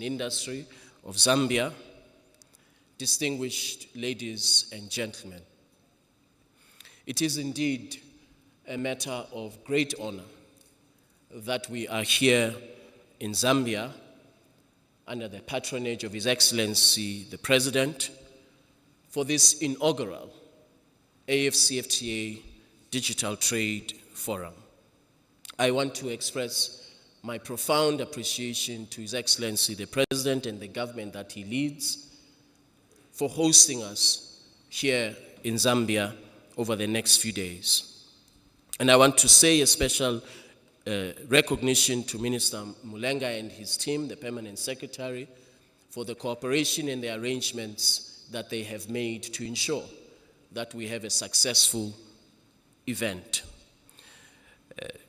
and Industry of Zambia, distinguished ladies and gentlemen. It is indeed a matter of great honor that we are here in Zambia under the patronage of His Excellency the President for this inaugural AfCFTA Digital Trade Forum. I want to express my profound appreciation to His Excellency the President and the government that he leads for hosting us here in Zambia over the next few days. And I want to say a special recognition to Minister Mulenga and his team, the Permanent Secretary, for the cooperation and the arrangements that they have made to ensure that we have a successful event.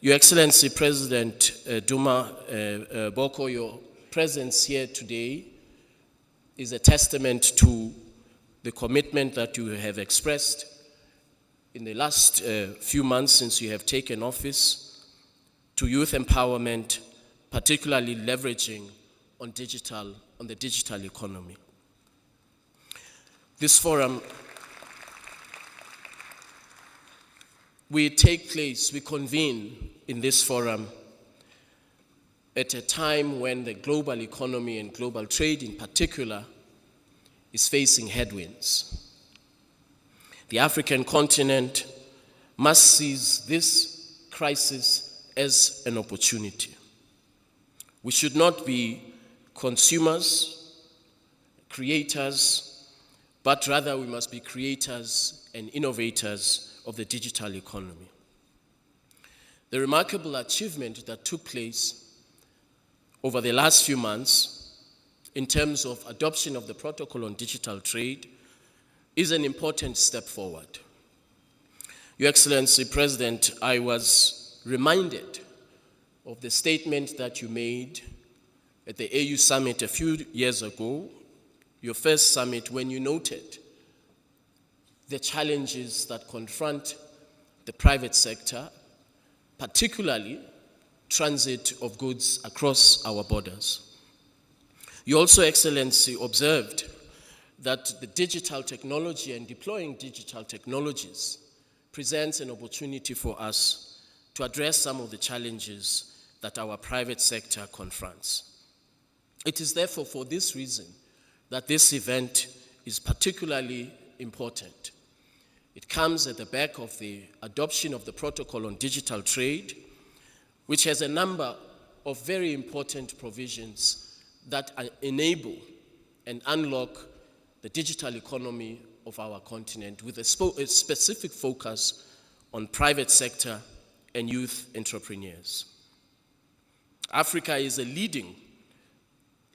Your Excellency President Duma Boko, your presence here today is a testament to the commitment that you have expressed in the last few months since you have taken office to youth empowerment, particularly leveraging on the digital economy. This forum we convene in this forum at a time when the global economy and global trade in particular is facing headwinds. The African continent must seize this crisis as an opportunity. We should not be consumers, creators, but rather we must be creators and innovators of the digital economy. The remarkable achievement that took place over the last few months in terms of adoption of the Protocol on Digital Trade is an important step forward. Your Excellency President, I was reminded of the statement that you made at the AU Summit a few years ago, your first summit, when you noted the challenges that confront the private sector, particularly transit of goods across our borders. You also, Excellency, observed that the digital technology and deploying digital technologies presents an opportunity for us to address some of the challenges that our private sector confronts. It is therefore for this reason that this event is particularly important. It comes at the back of the adoption of the Protocol on Digital Trade, which has a number of very important provisions that enable and unlock the digital economy of our continent with a specific focus on private sector and youth entrepreneurs. Africa is a leading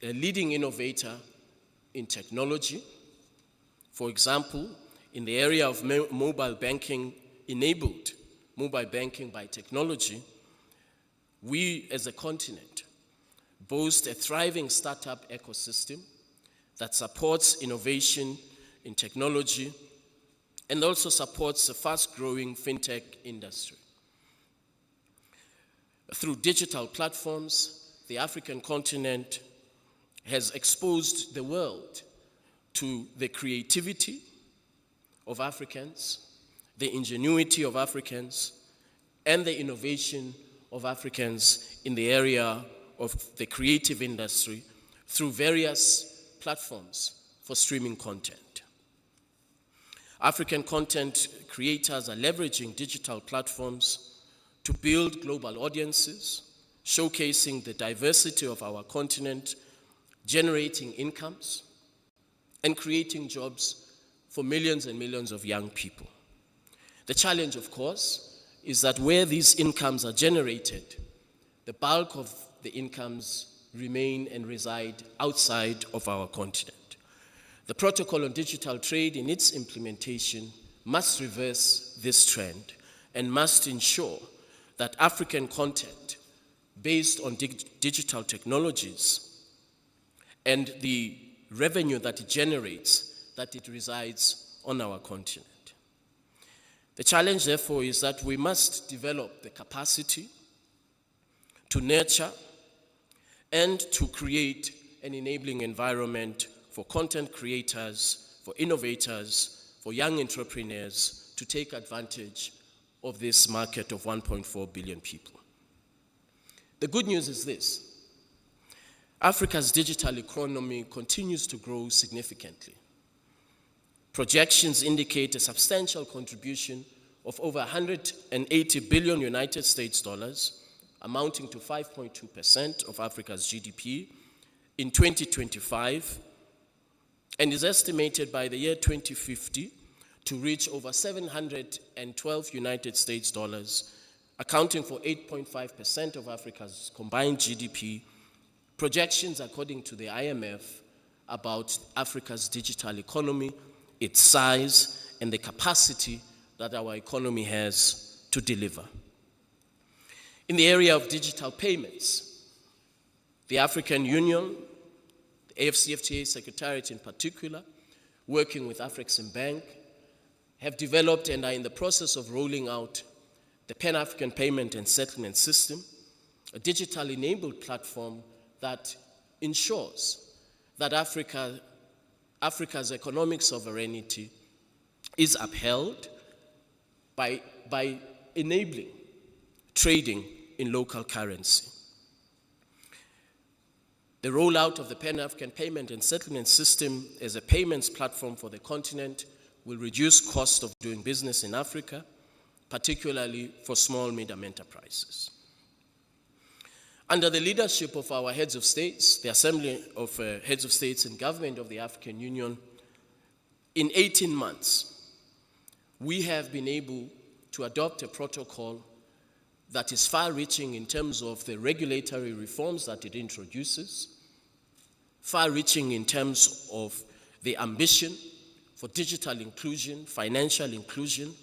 innovator in technology. For example, in the area of mobile banking, enabled mobile banking by technology, we as a continent boast a thriving startup ecosystem that supports innovation in technology and also supports a fast-growing fintech industry. Through digital platforms, the African continent has exposed the world to the creativity of Africans, the ingenuity of Africans, and the innovation of Africans in the area of the creative industry through various platforms for streaming content. African content creators are leveraging digital platforms to build global audiences, showcasing the diversity of our continent, generating incomes, and creating jobs for millions and millions of young people. The challenge, of course, is that where these incomes are generated, the bulk of the incomes remain and reside outside of our continent. The Protocol on Digital Trade in its implementation must reverse this trend and must ensure that African content based on digital technologies and the revenue that it generates, that it resides on our continent. The challenge, therefore, is that we must develop the capacity to nurture and to create an enabling environment for content creators, for innovators, for young entrepreneurs to take advantage of this market of 1.4 billion people. The good news is this: Africa's digital economy continues to grow significantly. Projections indicate a substantial contribution of over 180 billion United States dollars, amounting to 5.2% of Africa's GDP in 2025, and is estimated by the year 2050 to reach over 712 United States dollars, accounting for 8.5% of Africa's combined GDP. Projections, according to the IMF, about Africa's digital economy, its size, and the capacity that our economy has to deliver. In the area of digital payments, the African Union, the AfCFTA Secretariat in particular, working with Afreximbank, have developed and are in the process of rolling out the Pan-African Payment and Settlement System, a digital-enabled platform that ensures that Africa's economic sovereignty is upheld by enabling trading in local currency. The rollout of the Pan-African Payment and Settlement System as a payments platform for the continent will reduce cost of doing business in Africa, particularly for small, medium enterprises. Under the leadership of our heads of states, the Assembly of Heads of States and Government of the African Union, in 18 months, we have been able to adopt a protocol that is far-reaching in terms of the regulatory reforms that it introduces, far-reaching in terms of the ambition for digital inclusion, financial inclusion,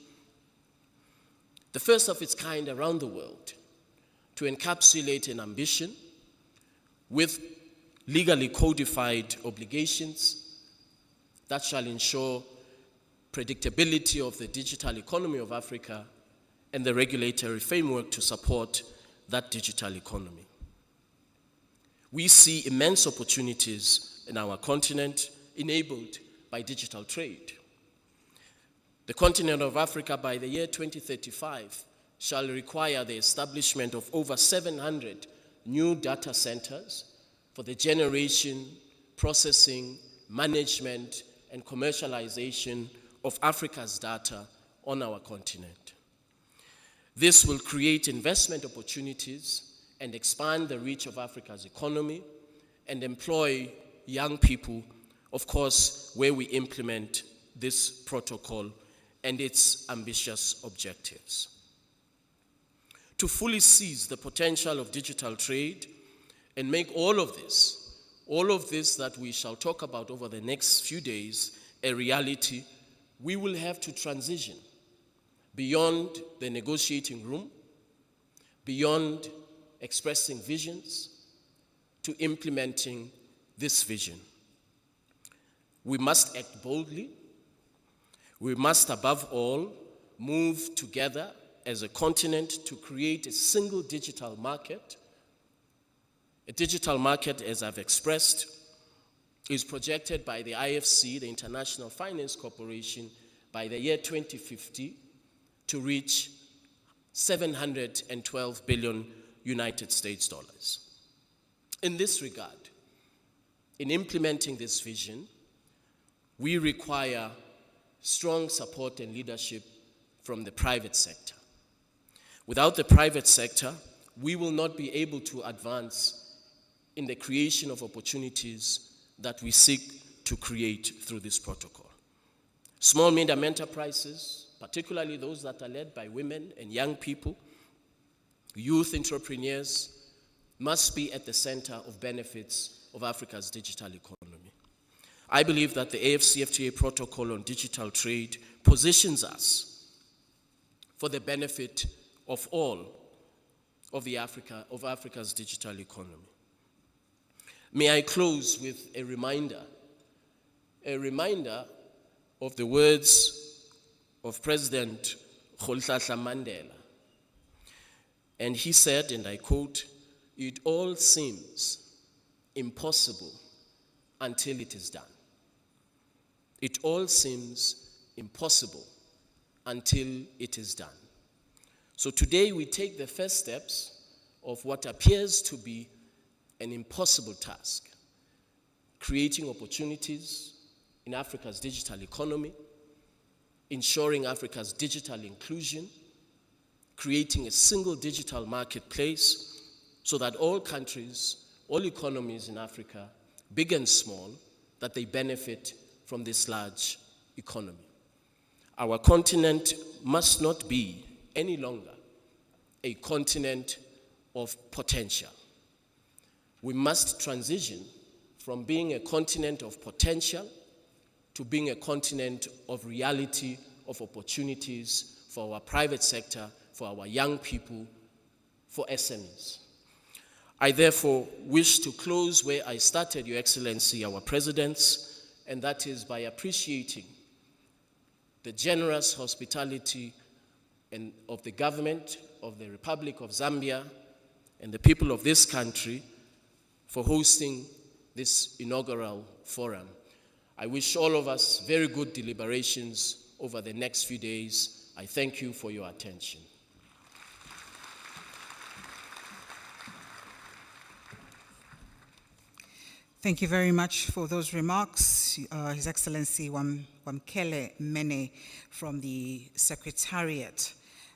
the first of its kind around the world, to encapsulate an ambition with legally codified obligations that shall ensure predictability of the digital economy of Africa and the regulatory framework to support that digital economy. We see immense opportunities in our continent enabled by digital trade. The continent of Africa by the year 2035 shall require the establishment of over 700 new data centers for the generation, processing, management, and commercialization of Africa's data on our continent. This will create investment opportunities and expand the reach of Africa's economy and employ young people, of course, where we implement this protocol and its ambitious objectives. To fully seize the potential of digital trade and make all of this that we shall talk about over the next few days a reality, we will have to transition beyond the negotiating room, beyond expressing visions, to implementing this vision. We must act boldly. We must, above all, move together as a continent to create a single digital market. A digital market, as I've expressed, is projected by the IFC, the International Finance Corporation, by the year 2050 to reach 712 billion United States dollars. In this regard, in implementing this vision, we require strong support and leadership from the private sector. Without the private sector, we will not be able to advance in the creation of opportunities that we seek to create through this protocol. Small, medium enterprises, particularly those that are led by women and young people, youth entrepreneurs, must be at the center of benefits of Africa's digital economy. I believe that the AfCFTA protocol on digital trade positions us for the benefit of all of Africa's digital economy. May I close with a reminder of the words of President Rolihlahla Mandela. And he said, and I quote, "It all seems impossible until it is done. It all seems impossible until it is done. So today we take the first steps of what appears to be an impossible task, creating opportunities in Africa's digital economy, ensuring Africa's digital inclusion, creating a single digital marketplace so that all countries, all economies in Africa, big and small, that they benefit from this large economy. Our continent must not be any longer a continent of potential. We must transition from being a continent of potential to being a continent of reality, of opportunities for our private sector, for our young people, for SMEs. I therefore wish to close where I started, Your Excellency, our presidents, and that is by appreciating the generous hospitality of the government of the Republic of Zambia and the people of this country for hosting this inaugural forum. I wish all of us very good deliberations over the next few days. I thank you for your attention. Thank you very much for those remarks, His Excellency Wamkele Mene from the Secretariat,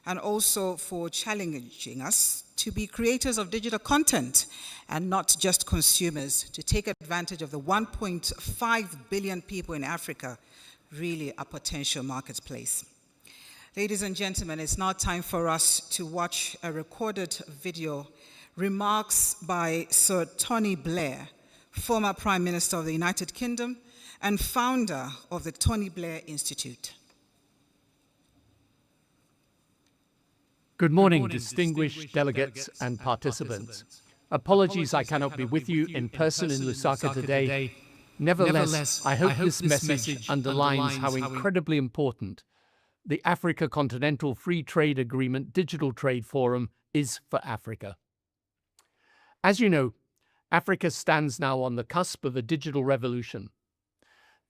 and also for challenging us to be creators of digital content and not just consumers, to take advantage of the 1.5 billion people in Africa, really a potential marketplace. Ladies and gentlemen, it's now time for us to watch a recorded video, remarks by Sir Tony Blair, former Prime Minister of the United Kingdom and founder of the Tony Blair Institute. Good morning, distinguished delegates and participants. Apologies I cannot be with you in person in Lusaka today. Nevertheless, I hope this message underlines how incredibly important the Africa Continental Free Trade Agreement Digital Trade Forum is for Africa. As you know, Africa stands now on the cusp of a digital revolution.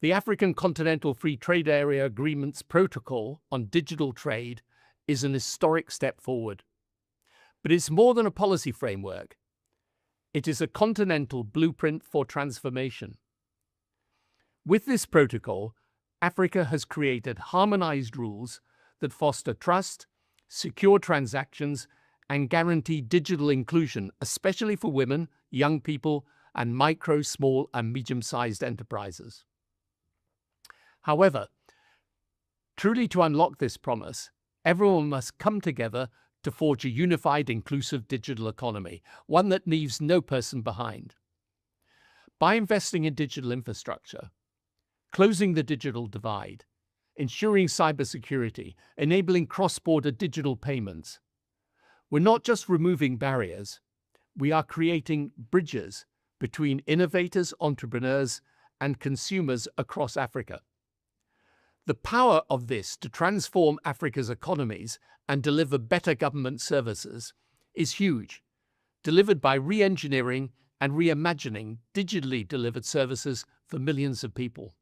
The African Continental Free Trade Area Agreement's protocol on digital trade is an historic step forward. But it's more than a policy framework. It is a continental blueprint for transformation. With this protocol, Africa has created harmonized rules that foster trust, secure transactions, and guarantee digital inclusion, especially for women, young people, and micro, small, and medium-sized enterprises. However, truly to unlock this promise, everyone must come together to forge a unified, inclusive digital economy, one that leaves no person behind. By investing in digital infrastructure, closing the digital divide, ensuring cybersecurity, enabling cross-border digital payments, we're not just removing barriers, we are creating bridges between innovators, entrepreneurs, and consumers across Africa. The power of this to transform Africa's economies and deliver better government services is huge, delivered by re-engineering and reimagining digitally delivered services for millions of people.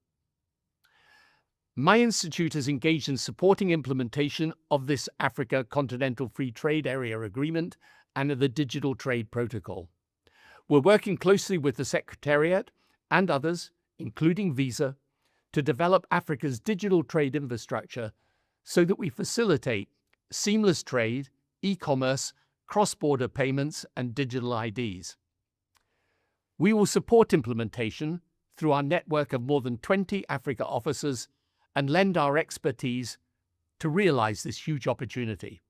My institute is engaged in supporting implementation of this Africa Continental Free Trade Area Agreement and the Digital Trade Protocol. We're working closely with the Secretariat and others, including Visa, to develop Africa's digital trade infrastructure so that we facilitate seamless trade, e-commerce, cross-border payments, and digital IDs. We will support implementation through our network of more than 20 Africa offices and lend our expertise to realize this huge opportunity.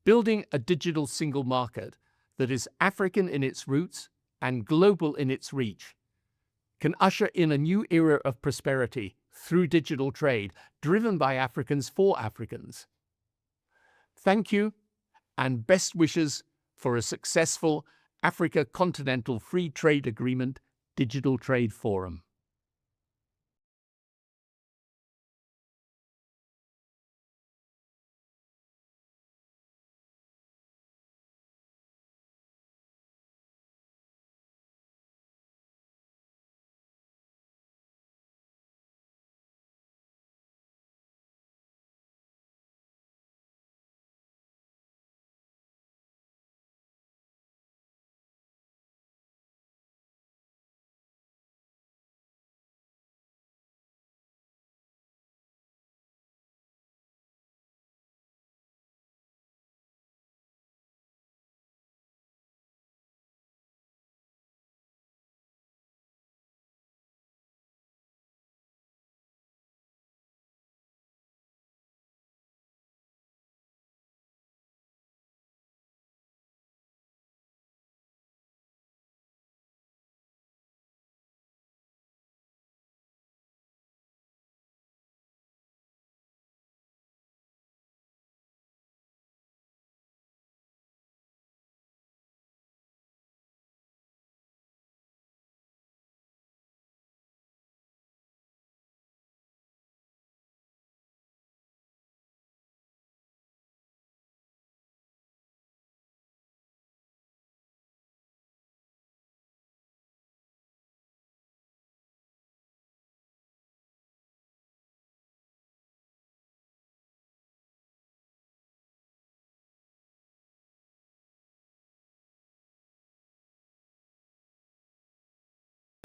Building a digital single market that is African in its roots and global in its reach can usher in a new era of prosperity through digital trade, driven by Africans for Africans. Thank you, and best wishes for a successful Africa Continental Free Trade Agreement Digital Trade Forum.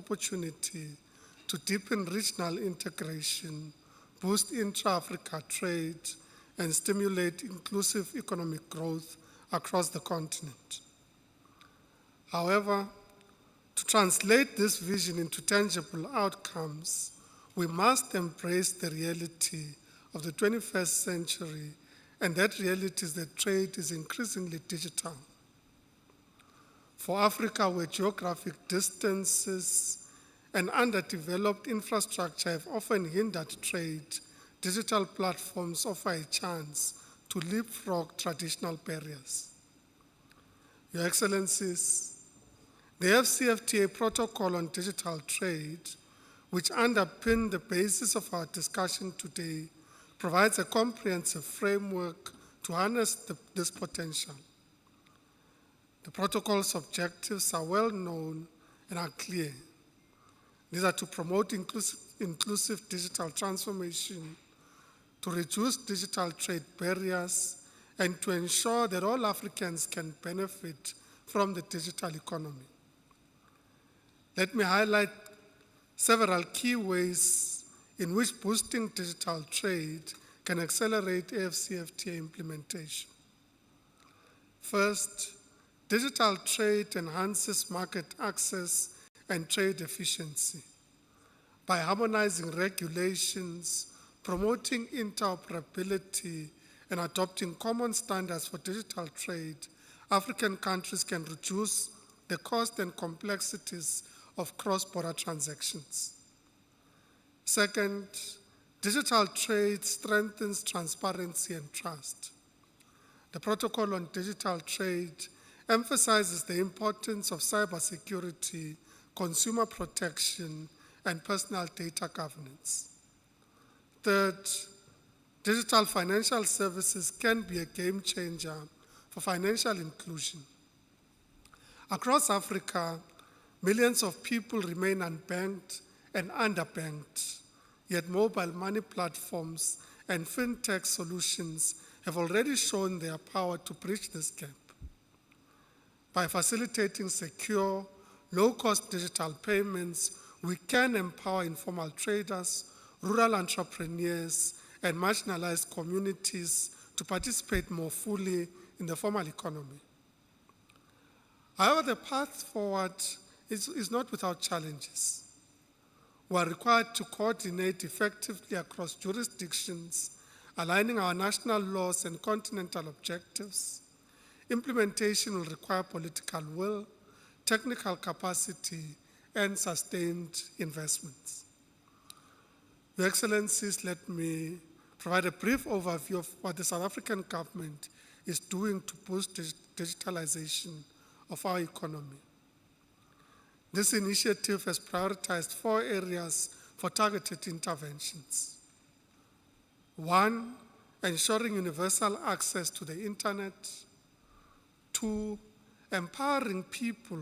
opportunity to deepen regional integration, boost intra-Africa trade, and stimulate inclusive economic growth across the continent. However, to translate this vision into tangible outcomes, we must embrace the reality of the 21st century, and that reality is that trade is increasingly digital. For Africa, where geographic distances and underdeveloped infrastructure have often hindered trade, digital platforms offer a chance to leapfrog traditional barriers. Your Excellencies, the AfCFTA protocol on digital trade, which underpin the basis of our discussion today, provides a comprehensive framework to harness this potential. The protocol's objectives are well known and are clear. These are to promote inclusive digital transformation, to reduce digital trade barriers, and to ensure that all Africans can benefit from the digital economy. Let me highlight several key ways in which boosting digital trade can accelerate AfCFTA implementation. First, digital trade enhances market access and trade efficiency. By harmonizing regulations, promoting interoperability, and adopting common standards for digital trade, African countries can reduce the cost and complexities of cross-border transactions. Second, digital trade strengthens transparency and trust. The protocol on digital trade emphasizes the importance of cybersecurity, consumer protection, and personal data governance. Third, digital financial services can be a game changer for financial inclusion. Across Africa, millions of people remain unbanked and underbanked, yet mobile money platforms and fintech solutions have already shown their power to bridge this gap. By facilitating secure, low-cost digital payments, we can empower informal traders, rural entrepreneurs, and marginalized communities to participate more fully in the formal economy. However, the path forward is not without challenges. We are required to coordinate effectively across jurisdictions, aligning our national laws and continental objectives. Implementation will require political will, technical capacity, and sustained investments. Your Excellencies, let me provide a brief overview of what the South African government is doing to boost digitalization of our economy. This initiative has prioritized 4 areas for targeted interventions. 1, ensuring universal access to the internet. 2, empowering people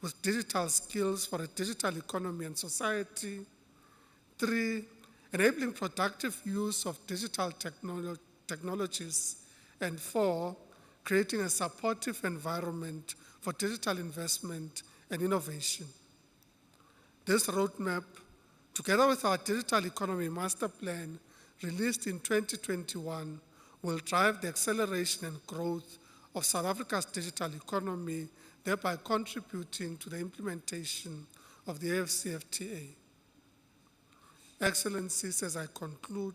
with digital skills for a digital economy and society. 3, enabling productive use of digital technologies. And 4, creating a supportive environment for digital investment and innovation. This roadmap, together with our Digital Economy Master Plan, released in 2021, will drive the acceleration and growth of South Africa's digital economy, thereby contributing to the implementation of the AfCFTA. Excellencies, as I conclude,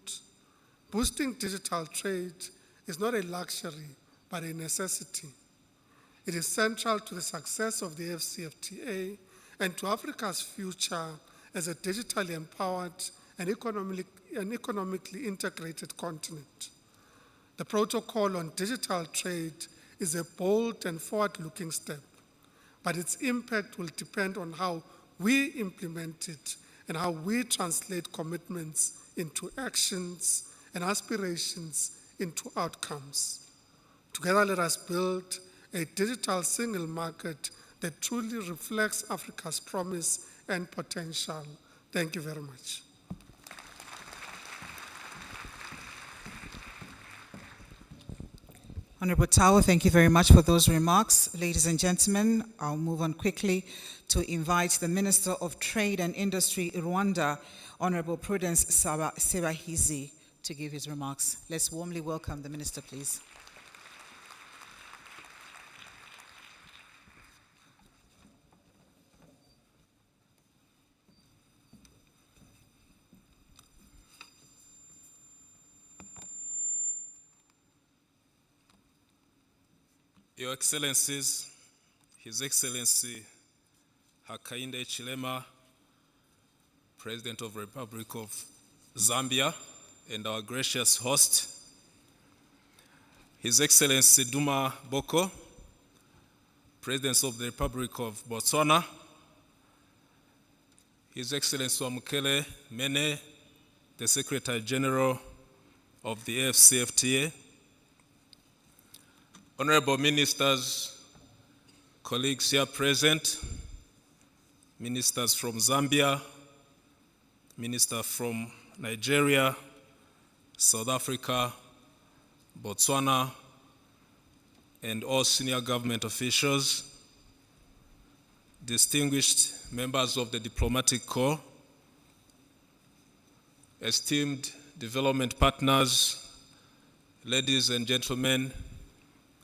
boosting digital trade is not a luxury, but a necessity. It is central to the success of the AfCFTA and to Africa's future as a digitally empowered and economically integrated continent. The protocol on digital trade is a bold and forward-looking step, but its impact will depend on how we implement it and how we translate commitments into actions and aspirations into outcomes. Together, let us build a digital single market that truly reflects Africa's promise and potential. Thank you very much. Honorable Tao, thank you very much for those remarks. Ladies and gentlemen, I'll move on quickly to invite the Minister of Trade and Industry, Rwanda, Honorable Prudence Sebahizi, to give his remarks. Let's warmly welcome the Minister, please. Your Excellencies, His Excellency Hakainde Chilema, President of the Republic of Zambia, and our gracious host, His Excellency Duma Boko, President of the Republic of Botswana, His Excellency Wamukele Mene, the Secretary General of the AfCFTA, Honorable Ministers, colleagues here present, ministers from Zambia, minister from Nigeria, South Africa, Botswana, and all senior government officials, distinguished members of the diplomatic corps, esteemed development partners, ladies and gentlemen,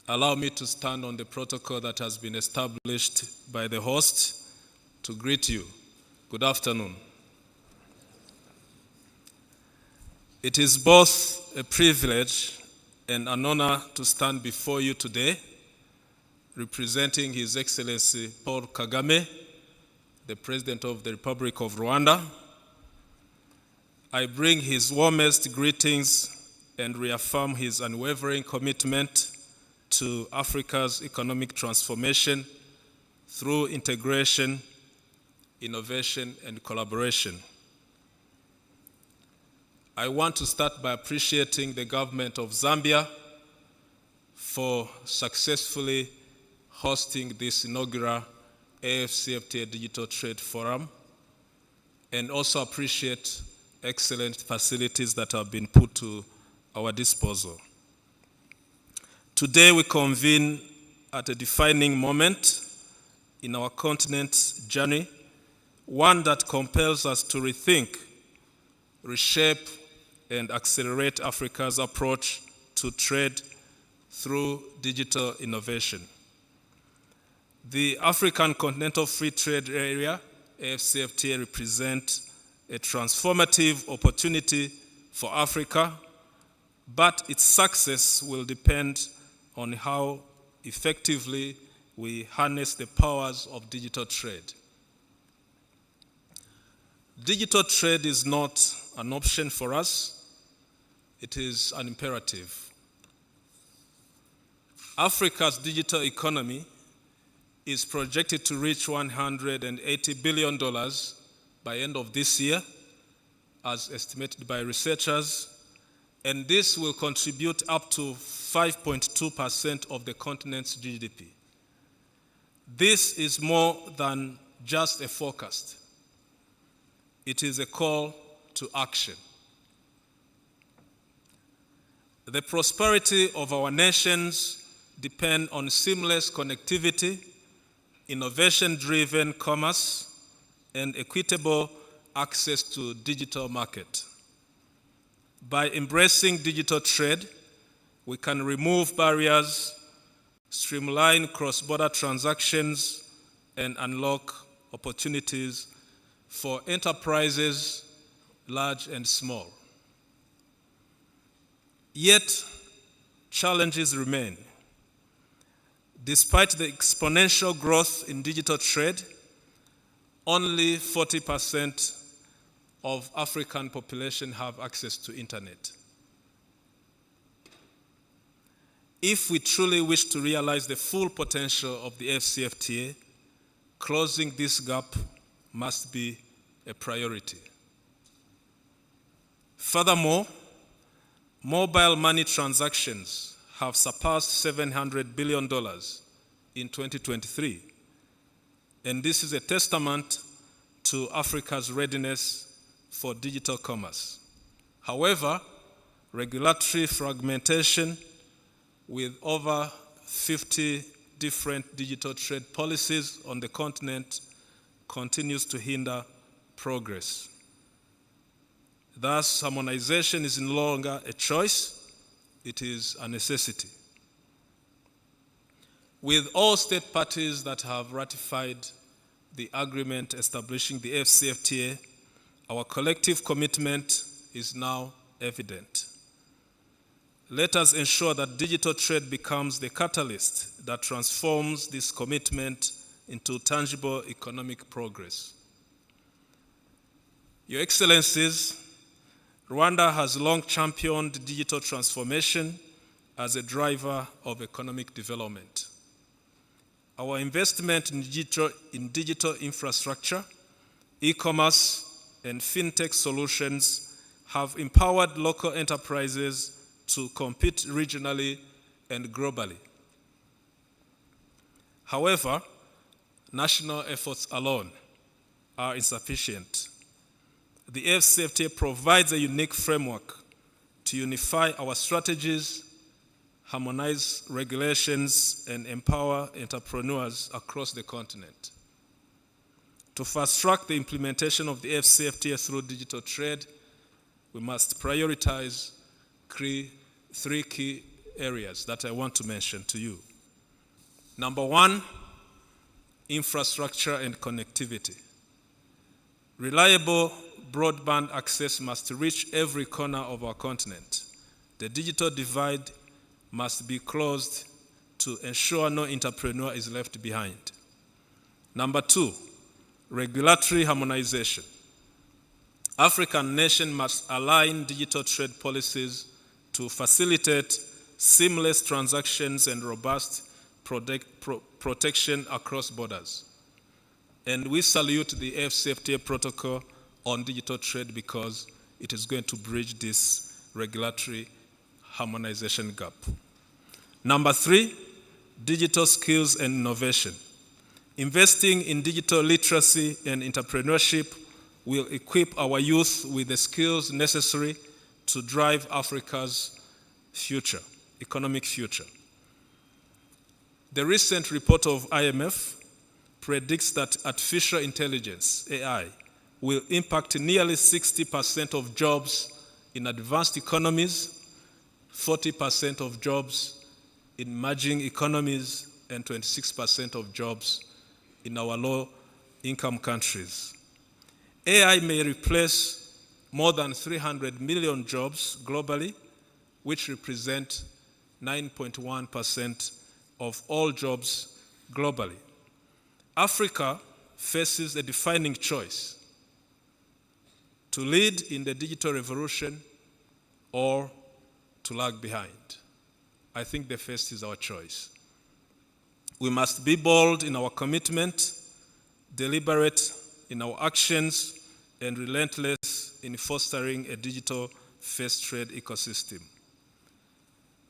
allow me to stand on the protocol that has been established by the host to greet you. Good afternoon. It is both a privilege and an honor to stand before you today, representing His Excellency Paul Kagame, the President of the Republic of Rwanda. I bring his warmest greetings and reaffirm his unwavering commitment to Africa's economic transformation through integration, innovation, and collaboration. I want to start by appreciating the government of Zambia for successfully hosting this inaugural AfCFTA Digital Trade Forum, and also appreciate excellent facilities that have been put to our disposal. Today we convene at a defining moment in our continent's journey, one that compels us to rethink, reshape, and accelerate Africa's approach to trade through digital innovation. The African Continental Free Trade Area, AfCFTA, represents a transformative opportunity for Africa, but its success will depend on how effectively we harness the powers of digital trade. Digital trade is not an option for us, it is an imperative. Africa's digital economy is projected to reach $180 billion by end of this year, as estimated by researchers, and this will contribute up to 5.2% of the continent's GDP. This is more than just a forecast. It is a call to action. The prosperity of our nations depend on seamless connectivity, innovation-driven commerce, and equitable access to digital market. By embracing digital trade, we can remove barriers, streamline cross-border transactions, and unlock opportunities for enterprises, large and small. Yet, challenges remain. Despite the exponential growth in digital trade, only 40% of African population have access to internet. If we truly wish to realize the full potential of the AfCFTA, closing this gap must be a priority. Furthermore, mobile money transactions have surpassed $700 billion in 2023, and this is a testament to Africa's readiness for digital commerce. However, regulatory fragmentation, with over 50 different digital trade policies on the continent, continues to hinder progress. Thus, harmonization is no longer a choice, it is a necessity. With all state parties that have ratified the agreement establishing the AfCFTA, our collective commitment is now evident. Let us ensure that digital trade becomes the catalyst that transforms this commitment into tangible economic progress. Your Excellencies, Rwanda has long championed digital transformation as a driver of economic development. Our investment in digital infrastructure, e-commerce, and fintech solutions have empowered local enterprises to compete regionally and globally. However, national efforts alone are insufficient. The AfCFTA provides a unique framework to unify our strategies, harmonize regulations, and empower entrepreneurs across the continent. To fast-track the implementation of the AfCFTA through digital trade, we must prioritize three key areas that I want to mention to you. Number one, infrastructure and connectivity. Reliable broadband access must reach every corner of our continent. The digital divide must be closed to ensure no entrepreneur is left behind. Number two, regulatory harmonization. African nations must align digital trade policies to facilitate seamless transactions and robust protection across borders. And we salute the AfCFTA protocol on digital trade because it is going to bridge this regulatory harmonization gap. Number three, digital skills and innovation. Investing in digital literacy and entrepreneurship will equip our youth with the skills necessary to drive Africa's future, economic future. The recent report of IMF predicts that artificial intelligence, AI, will impact nearly 60% of jobs in advanced economies, 40% of jobs in emerging economies, and 26% of jobs in our low-income countries. AI may replace more than 300 million jobs globally, which represent 9.1% of all jobs globally. Africa faces a defining choice: to lead in the digital revolution or to lag behind. I think the first is our choice. We must be bold in our commitment, deliberate in our actions, and relentless in fostering a digital-first trade ecosystem.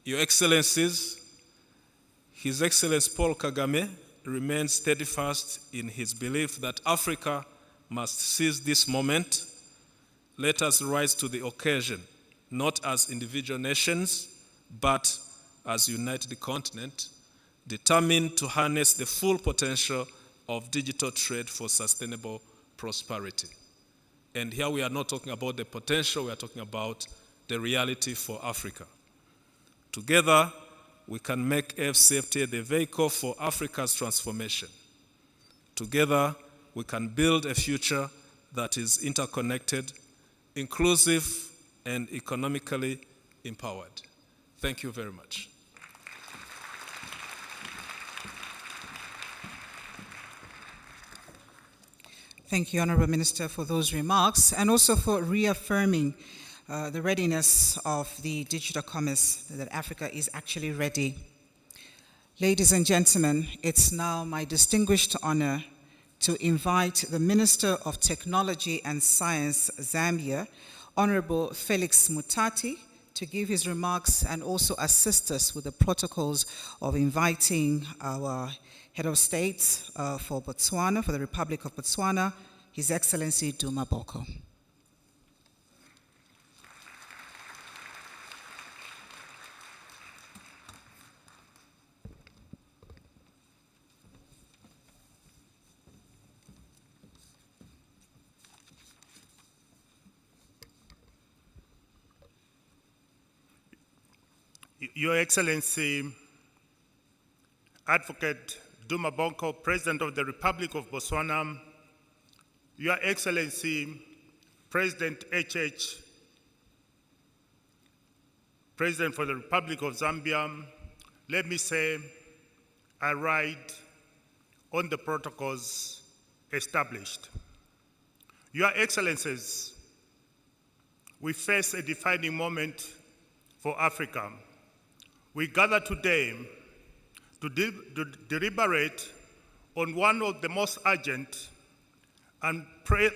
Your Excellencies, His Excellency Paul Kagame remains steadfast in his belief that Africa must seize this moment. Let us rise to the occasion, not as individual nations, but as a united continent, determined to harness the full potential of digital trade for sustainable prosperity. And here we are not talking about the potential, we are talking about the reality for Africa. Together, we can make AfCFTA the vehicle for Africa's transformation. Together, we can build a future that is interconnected, inclusive, and economically empowered. Thank you very much. Thank you, Honorable Minister, for those remarks and also for reaffirming the readiness of the digital commerce, that Africa is actually ready. Ladies and gentlemen, it's now my distinguished honor to invite the Minister of Technology and Science, Zambia, Honorable Felix Mutati, to give his remarks and also assist us with the protocols of inviting our Head of State for Botswana, for the Republic of Botswana, His Excellency Duma Boko. Your Excellency, Advocate Duma Bonko, President of the Republic of Botswana, Your Excellency, President HH, President for the Republic of Zambia, let me say I ride on the protocols established. Your Excellencies, we face a defining moment for Africa. We gather today to deliberate on one of the most urgent and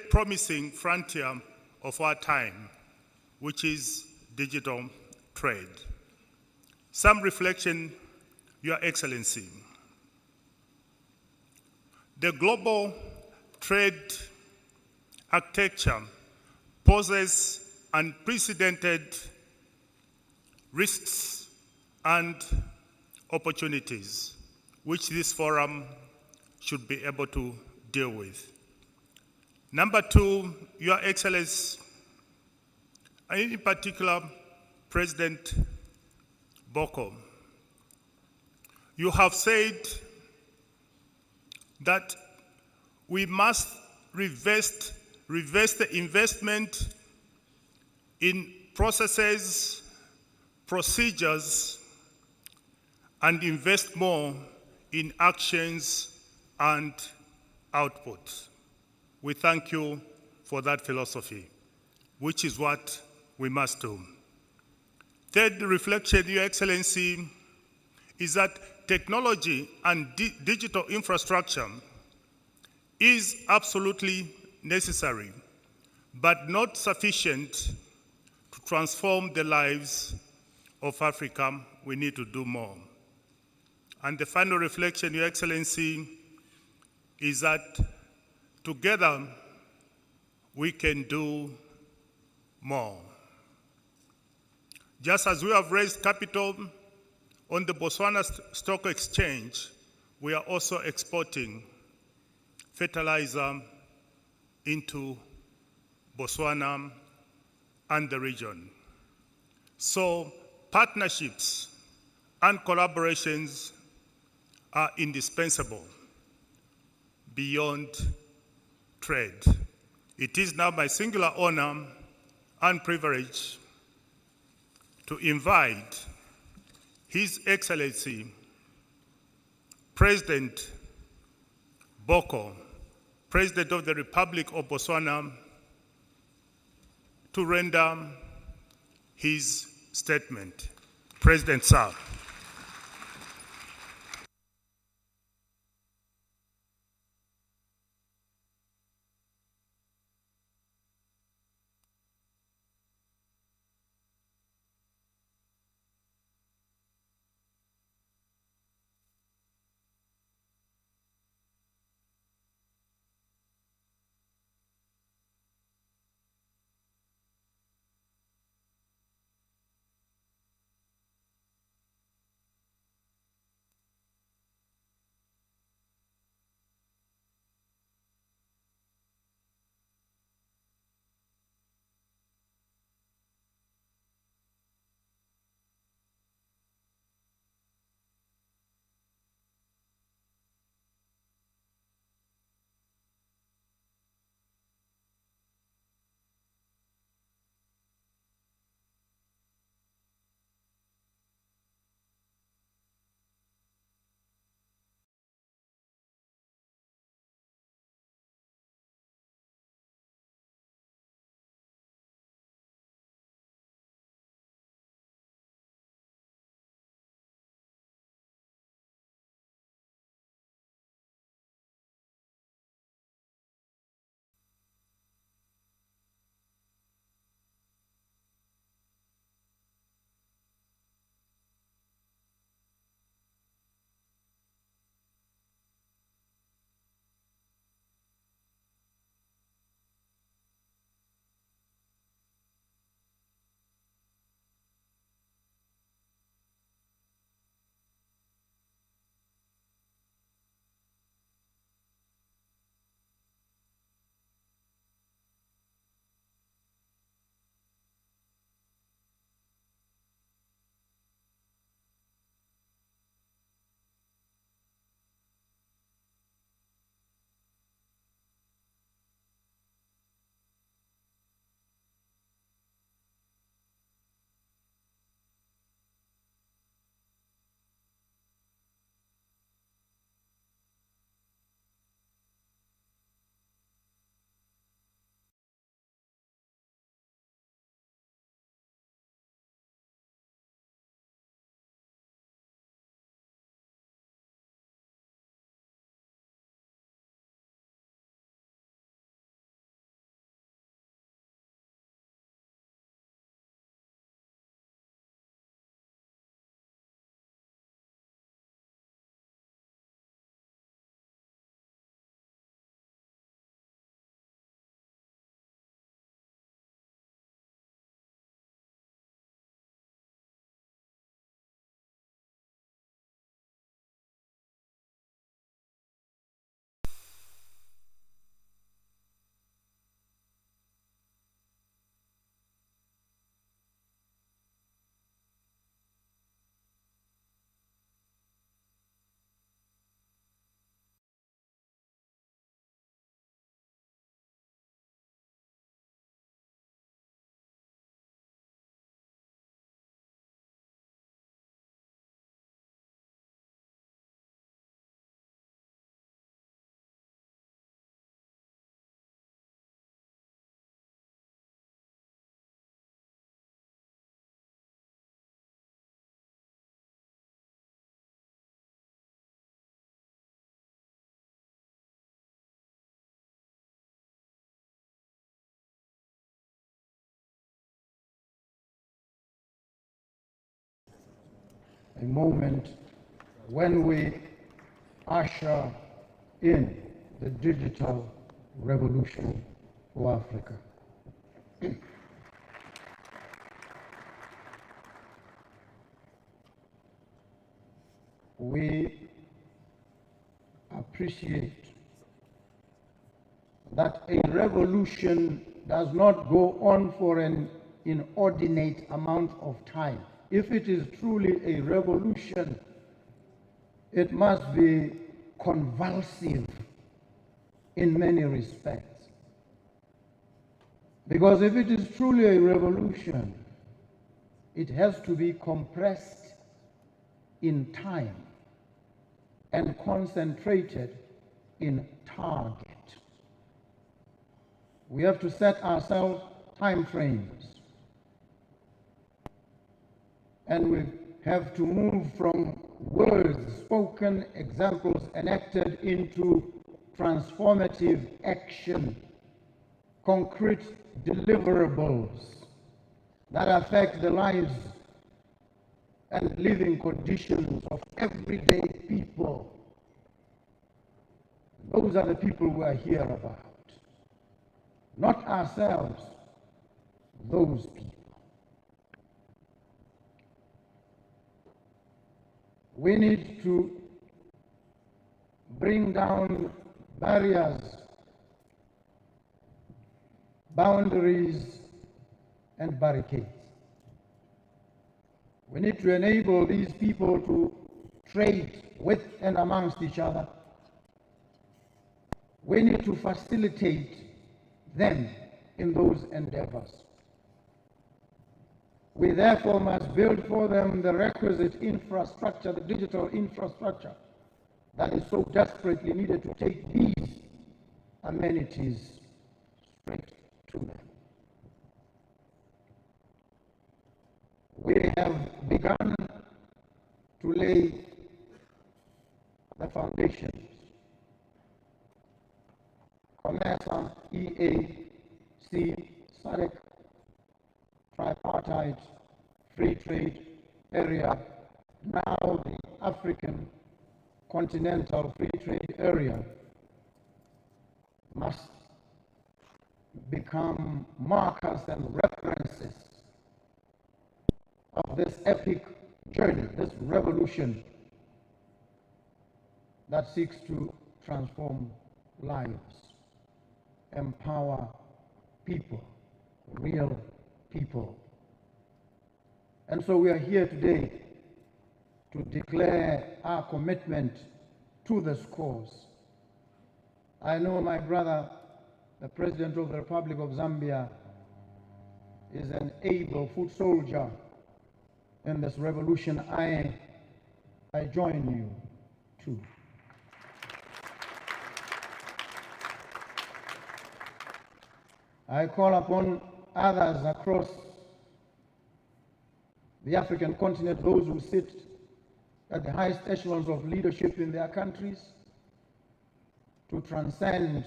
promising frontier of our time, which is digital trade. Some reflection, Your Excellency. The global trade architecture poses unprecedented risks and opportunities, which this forum should be able to deal with. Number two, Your Excellency, in particular, President Boko, you have said that we must revest the investment in processes, procedures, and invest more in actions and output. We thank you for that philosophy, which is what we must do. Third reflection, Your Excellency, is that technology and digital infrastructure is absolutely necessary, but not sufficient to transform the lives of Africa. We need to do more. And the final reflection, Your Excellency, is that together we can do more. Just as we have raised capital on the Botswana Stock Exchange, we are also exporting fertilizer into Botswana and the region. So partnerships and collaborations are indispensable beyond trade. It is now my singular honor and privilege to invite His Excellency, President Boko, President of the Republic of Botswana, to render his statement. President, sir. a moment when we usher in the digital revolution for Africa. We appreciate that a revolution does not go on for an inordinate amount of time. If it is truly a revolution, it must be convulsive in many respects. Because if it is truly a revolution, it has to be compressed in time and concentrated in target. We have to set ourselves time frames. And we have to move from words spoken, examples enacted, into transformative action, concrete deliverables that affect the lives and living conditions of everyday people. Those are the people we are here about. Not ourselves, those people. We need to bring down barriers, boundaries, and barricades. We need to enable these people to trade with and amongst each other. We need to facilitate them in those endeavors. We therefore must build for them the requisite infrastructure, the digital infrastructure that is so desperately needed to take these amenities straight to them. We have begun to lay the foundations. COMESA, EAC, SADC, tripartite free trade area, now the African continental free trade area, must become markers and references of this epic journey, this revolution that seeks to transform lives, empower people, real people. And so we are here today to declare our commitment to this cause. I know my brother, the President of the Republic of Zambia, is an able foot soldier in this revolution. I join you too. I call upon others across the African continent, those who sit at the highest echelons of leadership in their countries, to transcend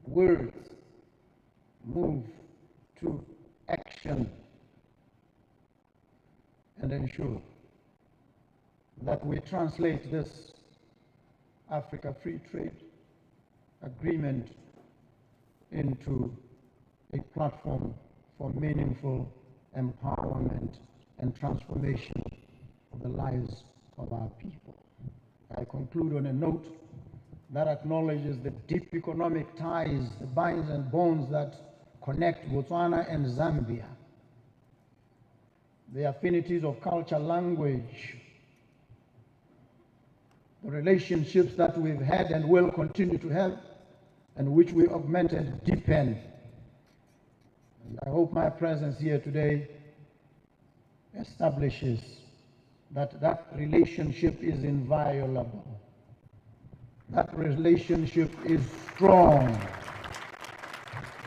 words, move to action, and ensure that we translate this Africa Free Trade Agreement into a platform for meaningful empowerment and transformation of the lives of our people. I conclude on a note that acknowledges the deep economic ties, the binds and bonds that connect Botswana and Zambia, the affinities of culture, language, the relationships that we've had and will continue to have, and which we augment and deepen. And I hope my presence here today establishes that that relationship is inviolable. That relationship is strong.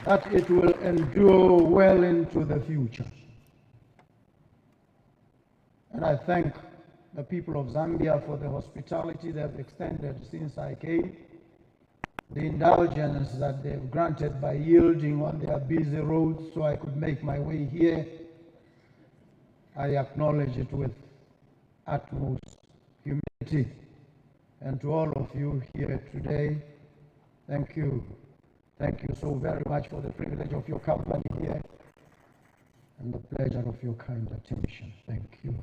That it will endure well into the future. And I thank the people of Zambia for the hospitality they have extended since I came, the indulgence that they've granted by yielding on their busy roads so I could make my way here. I acknowledge it with utmost humility. And to all of you here today, thank you. Thank you so very much for the privilege of your company here and the pleasure of your kind attention. Thank you.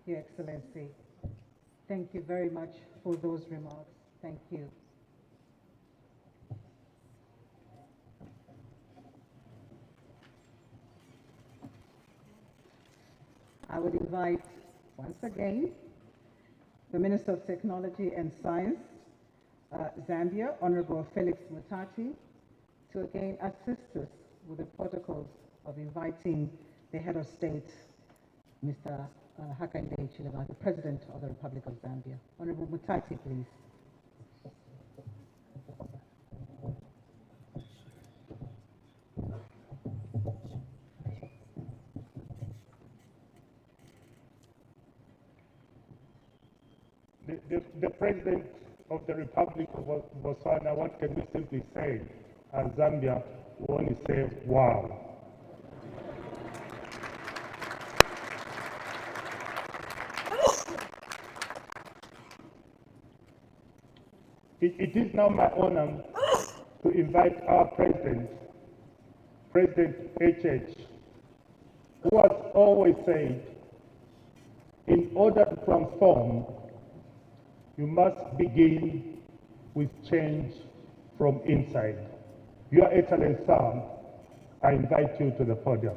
Your Excellency, thank you very much for those remarks. Thank you. I would invite, once again, the Minister of Technology and Science, Zambia, Honorable Felix Mutati, to again assist us with the protocols of inviting the Head of State, Mr. Hakainde Hichilema, the President of the Republic of Zambia. Honorable Mutati, please. The President of the Republic of Botswana, what can we simply say? As Zambia, we only say, wow. It is now my honor to invite our President, President HH, who has always said, in order to transform, you must begin with change from inside. Your Excellency, sir, I invite you to the podium.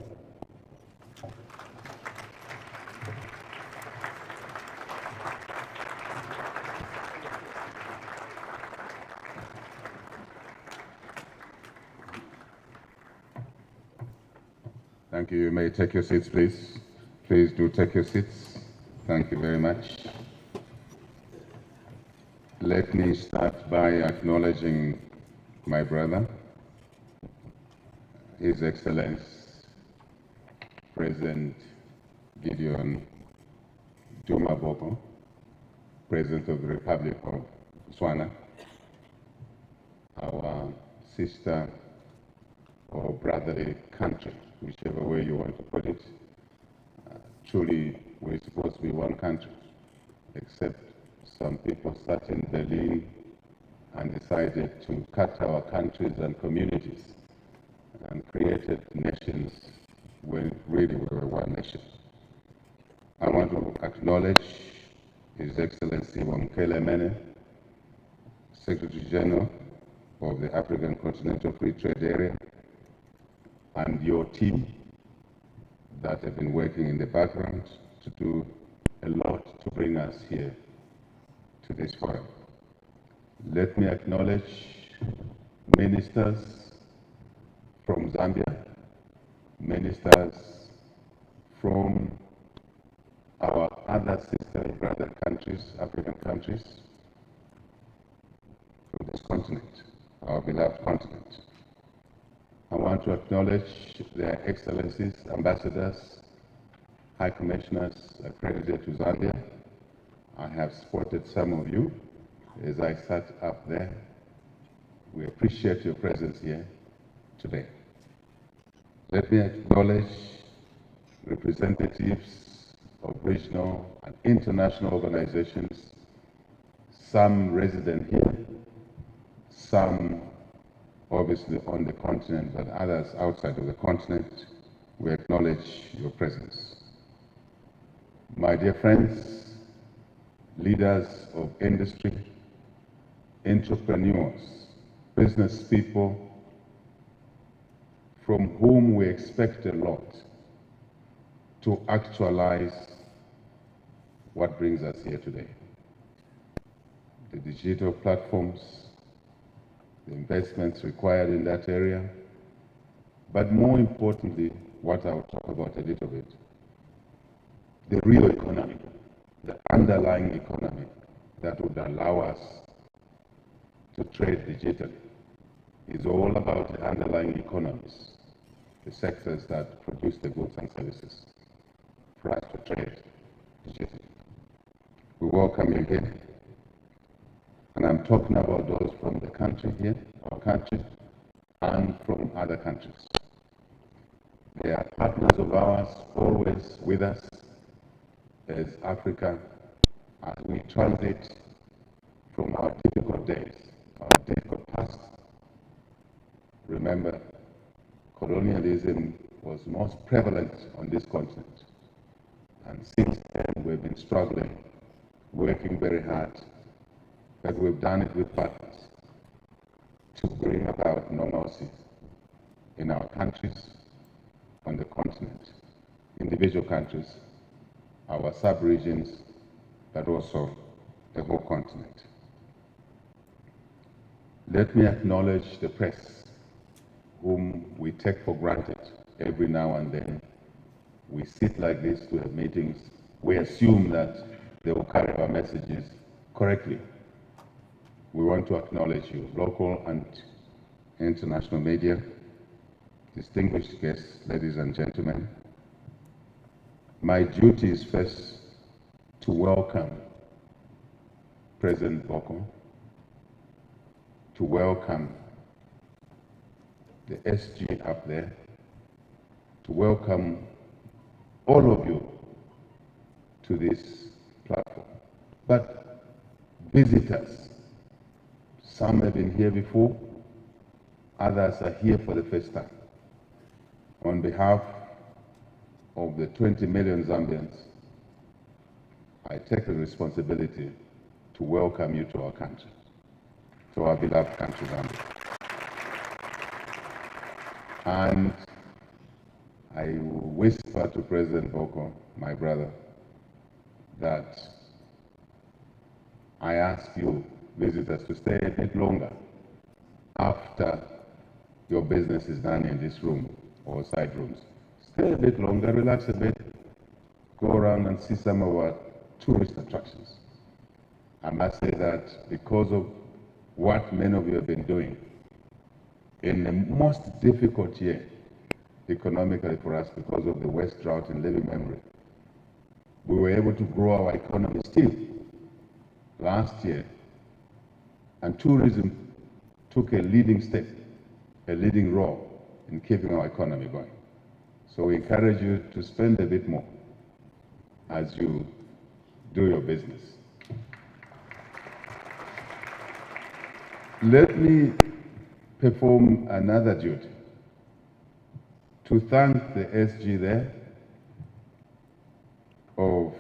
Thank you. You may take your seats, please. Please do take your seats. Thank you very much. Let me start by acknowledging my brother, His Excellency, President Gideon Duma Boko, President of the Republic of Botswana, our sister or brotherly country, whichever way you want to put it. Truly, we're supposed to be one country, except some people sat in Berlin and decided to cut our countries and communities and created nations when really we were one nation. I want to acknowledge His Excellency Wamkele Mene, Secretary General of the African Continental Free Trade Area, and your team that have been working in the background to do a lot to bring us here to this forum. Let me acknowledge ministers from Zambia, ministers from our other sister and brother countries, African countries, from this continent, our beloved continent. I want to acknowledge their excellencies, ambassadors, high commissioners accredited to Zambia. I have spotted some of you as I sat up there. We appreciate your presence here today. Let me acknowledge representatives of regional and international organizations, some resident here, some obviously on the continent, but others outside of the continent. We acknowledge your presence. My dear friends, leaders of industry, entrepreneurs, business people, from whom we expect a lot to actualize what brings us here today. The digital platforms, the investments required in that area, but more importantly, what I'll talk about a little bit, the real economy, the underlying economy that would allow us to trade digitally is all about the underlying economies, the sectors that produce the goods and services for us to trade digitally. We welcome you here. And I'm talking about those from the country here, our country, and from other countries. They are partners of ours, always with us as Africa, as we transit from our difficult days, our difficult past. Remember, colonialism was most prevalent on this continent. And since then, we've been struggling, working very hard, but we've done it with partners to bring about normalcy in our countries, on the continent, individual countries, our sub-regions, but also the whole continent. Let me acknowledge the press, whom we take for granted every now and then. We sit like this to have meetings. We assume that they will carry our messages correctly. We want to acknowledge you, local and international media, distinguished guests, ladies and gentlemen. My duty is first to welcome President Boko, to welcome the SG up there, to welcome all of you to this platform. But visitors, some have been here before, others are here for the first time. On behalf of the 20 million Zambians, I take the responsibility to welcome you to our country, to our beloved country, Zambia. And I whisper to President Boko, my brother, that I ask you, visitors, to stay a bit longer after your business is done in this room or side rooms. Stay a bit longer, relax a bit, go around and see some of our tourist attractions. I must say that because of what many of you have been doing in the most difficult year economically for us because of the West drought and living memory, we were able to grow our economy still last year, and tourism took a leading step, a leading role in keeping our economy going. So we encourage you to spend a bit more as you do your business. Let me perform another duty to thank the SG there of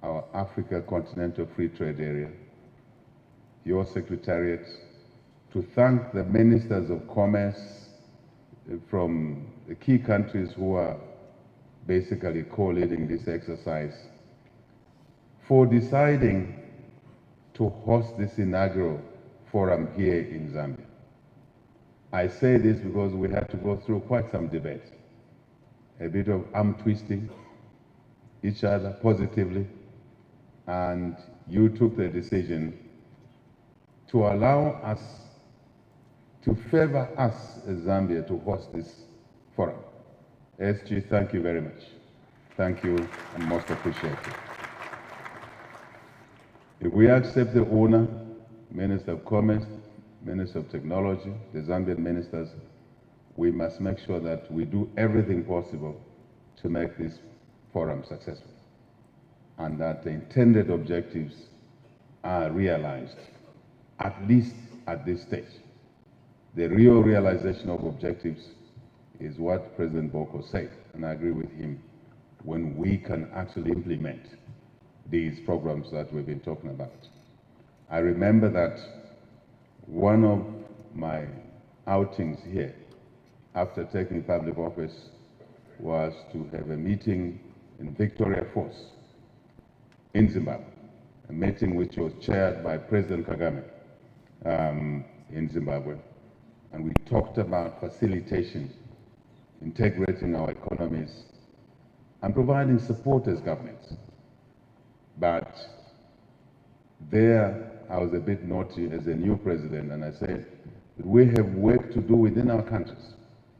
our Africa Continental Free Trade Area, your secretariat, to thank the ministers of commerce from the key countries who are basically co-leading this exercise for deciding to host this inaugural forum here in Zambia. I say this because we had to go through quite some debate, a bit of arm twisting each other positively, and you took the decision to allow us, to favor us as Zambia to host this forum. SG, thank you very much. Thank you, and most appreciated. If we accept the honor, Minister of Commerce, Minister of Technology, the Zambian ministers, we must make sure that we do everything possible to make this forum successful, and that the intended objectives are realized, at least at this stage. The real realization of objectives is what President Boko said, and I agree with him, when we can actually implement these programs that we've been talking about. I remember that one of my outings here after taking public office was to have a meeting in Victoria Falls in Zimbabwe, a meeting which was chaired by President Kagame in Zimbabwe. And we talked about facilitation, integrating our economies, and providing support as governments. But there, I was a bit naughty as a new president, and I said, that we have work to do within our countries,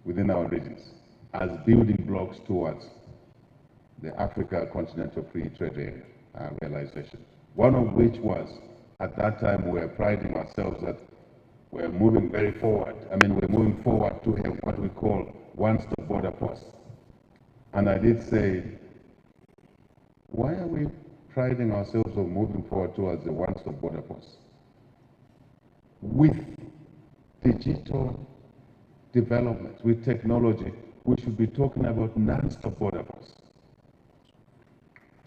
within our regions, as building blocks towards the Africa Continental Free Trade Area realization. One of which was, at that time, we were priding ourselves that we're moving very forward. I mean, we're moving forward to have what we call one-stop border post. And I did say, why are we priding ourselves on moving forward towards the one-stop border post? With digital development, with technology, we should be talking about non-stop border posts.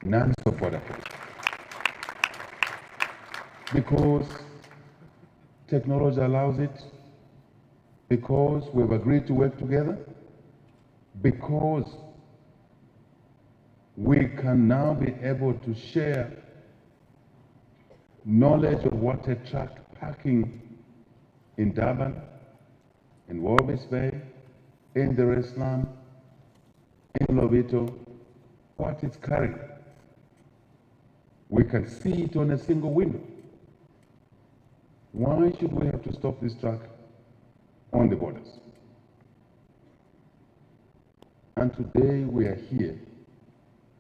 Non-stop border posts. Because technology allows it, because we've agreed to work together, because we can now be able to share knowledge of what a truck packing in Durban, in Walvis Bay, in Dar es Salaam, in Lobito, what it's carrying. We can see it on a single window. Why should we have to stop this truck on the borders? And today we are here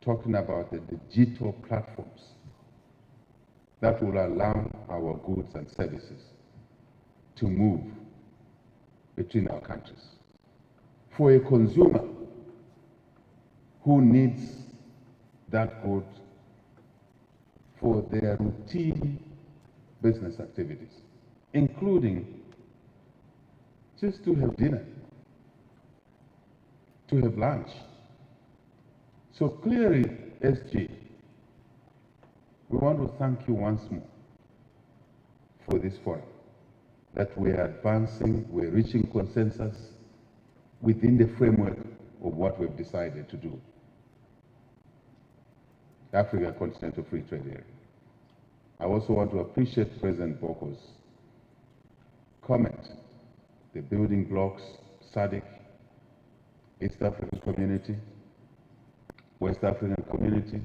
talking about the digital platforms that will allow our goods and services to move between our countries. For a consumer who needs that good for their routine business activities, including just to have dinner, to have lunch. So clearly, SG, we want to thank you once more for this forum, that we are advancing, we're reaching consensus within the framework of what we've decided to do. Africa Continental Free Trade Area. I also want to appreciate President Boko's comment, the building blocks, SADC, East African Community, West African Community,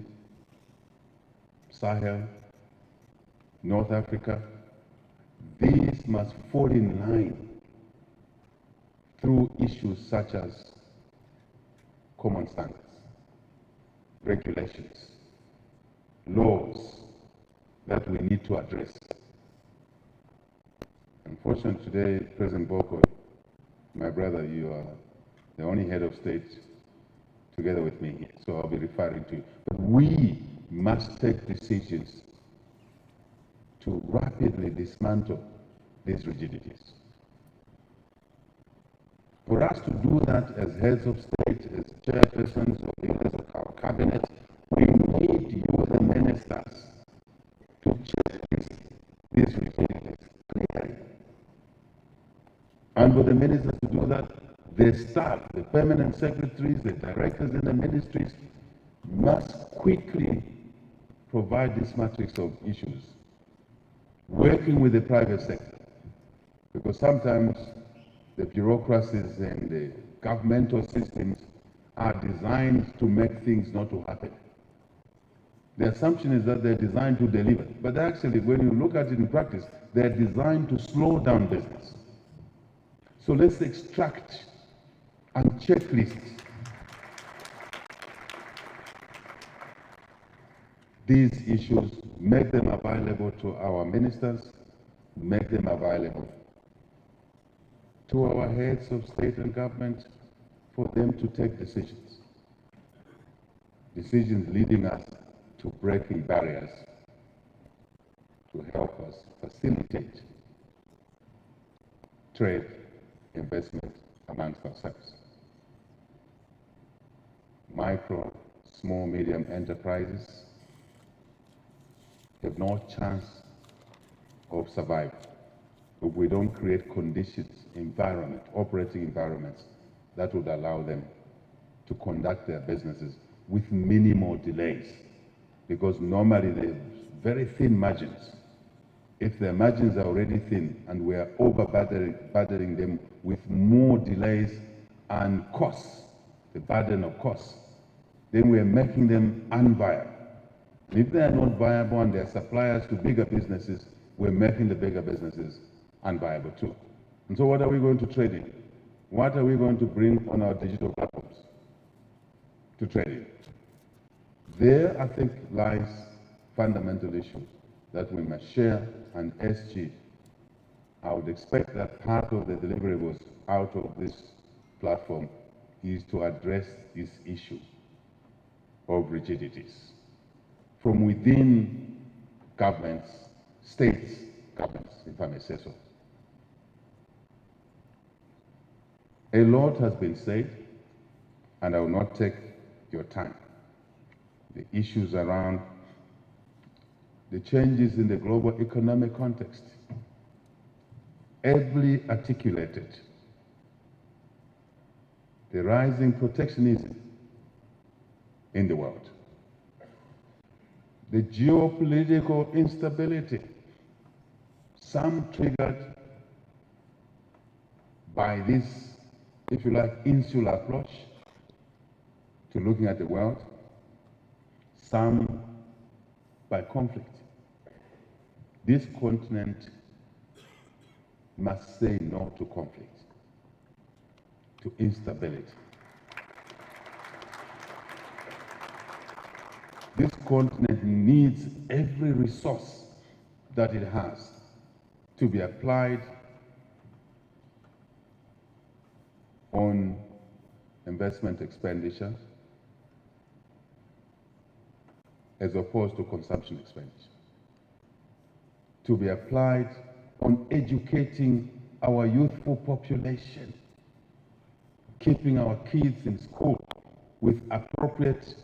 Sahel, North Africa. These must fall in line through issues such as common standards, regulations, laws that we need to address. Unfortunately today, President Boko, my brother, you are the only head of state together with me here, so I'll be referring to you. But we must take decisions to rapidly dismantle these rigidities. For us to do that as heads of state, as chairpersons or leaders of our cabinet, we need you, the ministers, to checklist these rigidities clearly. And for the ministers to do that, the staff, the permanent secretaries, the directors in the ministries must quickly provide this matrix of issues, working with the private sector. Because sometimes the bureaucracies and the governmental systems are designed to make things not to happen. The assumption is that they're designed to deliver. But actually, when you look at it in practice, they're designed to slow down business. So let's extract and checklist these issues, make them available to our ministers, make them available to our heads of state and government for them to take decisions. Decisions leading us to breaking barriers to help us facilitate trade, investment amongst ourselves. Micro, small, medium enterprises have no chance of survival if we don't create conditions, operating environments that would allow them to conduct their businesses with minimal delays. Because normally they have very thin margins. If their margins are already thin and we are burdening them with more delays and costs, the burden of costs, then we are making them unviable. If they are not viable and they are suppliers to bigger businesses, we're making the bigger businesses unviable too. And so what are we going to trade in? What are we going to bring on our digital platforms to trade in? There, I think, lies fundamental issues that we must share, and SG, I would expect that part of the deliverables out of this platform is to address this issue of rigidities from within governments, states, governments, if I may say so. A lot has been said, and I will not take your time. The issues around the changes in the global economic context, ably articulated. The rising protectionism in the world. The geopolitical instability, some triggered by this, if you like, insular approach to looking at the world, some by conflict. This continent must say no to conflict, to instability. This continent needs every resource that it has to be applied on investment expenditure as opposed to consumption expenditure, to be applied on educating our youthful population, keeping our kids in school with appropriate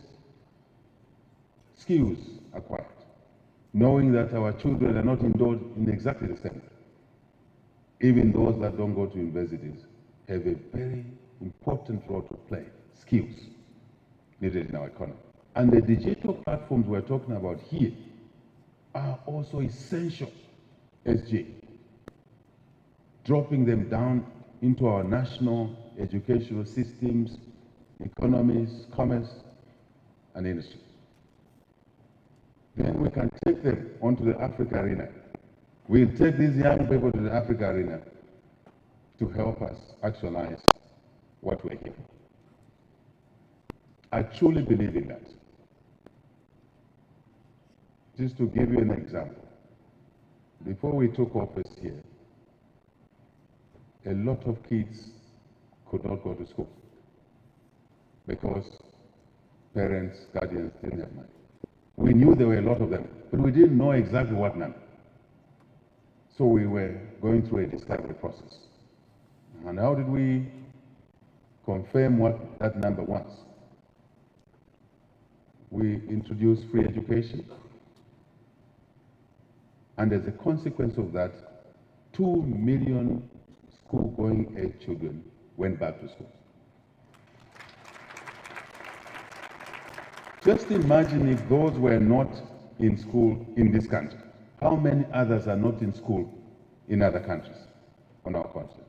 skills acquired, knowing that our children are not indulged in exactly the same. Even those that don't go to universities have a very important role to play, skills needed in our economy. And the digital platforms we're talking about here are also essential, SG, dropping them down into our national educational systems, economies, commerce, and industry. Then we can take them onto the Africa arena. We'll take these young people to the Africa arena to help us actualize what we're here. I truly believe in that. Just to give you an example, before we took office here, a lot of kids could not go to school because parents, guardians didn't have money. We knew there were a lot of them, but we didn't know exactly what number. So we were going through a discovery process. And how did we confirm what that number was? We introduced free education. And as a consequence of that, 2 million school-going age children went back to school. Just imagine if those were not in school in this country. How many others are not in school in other countries on our continent?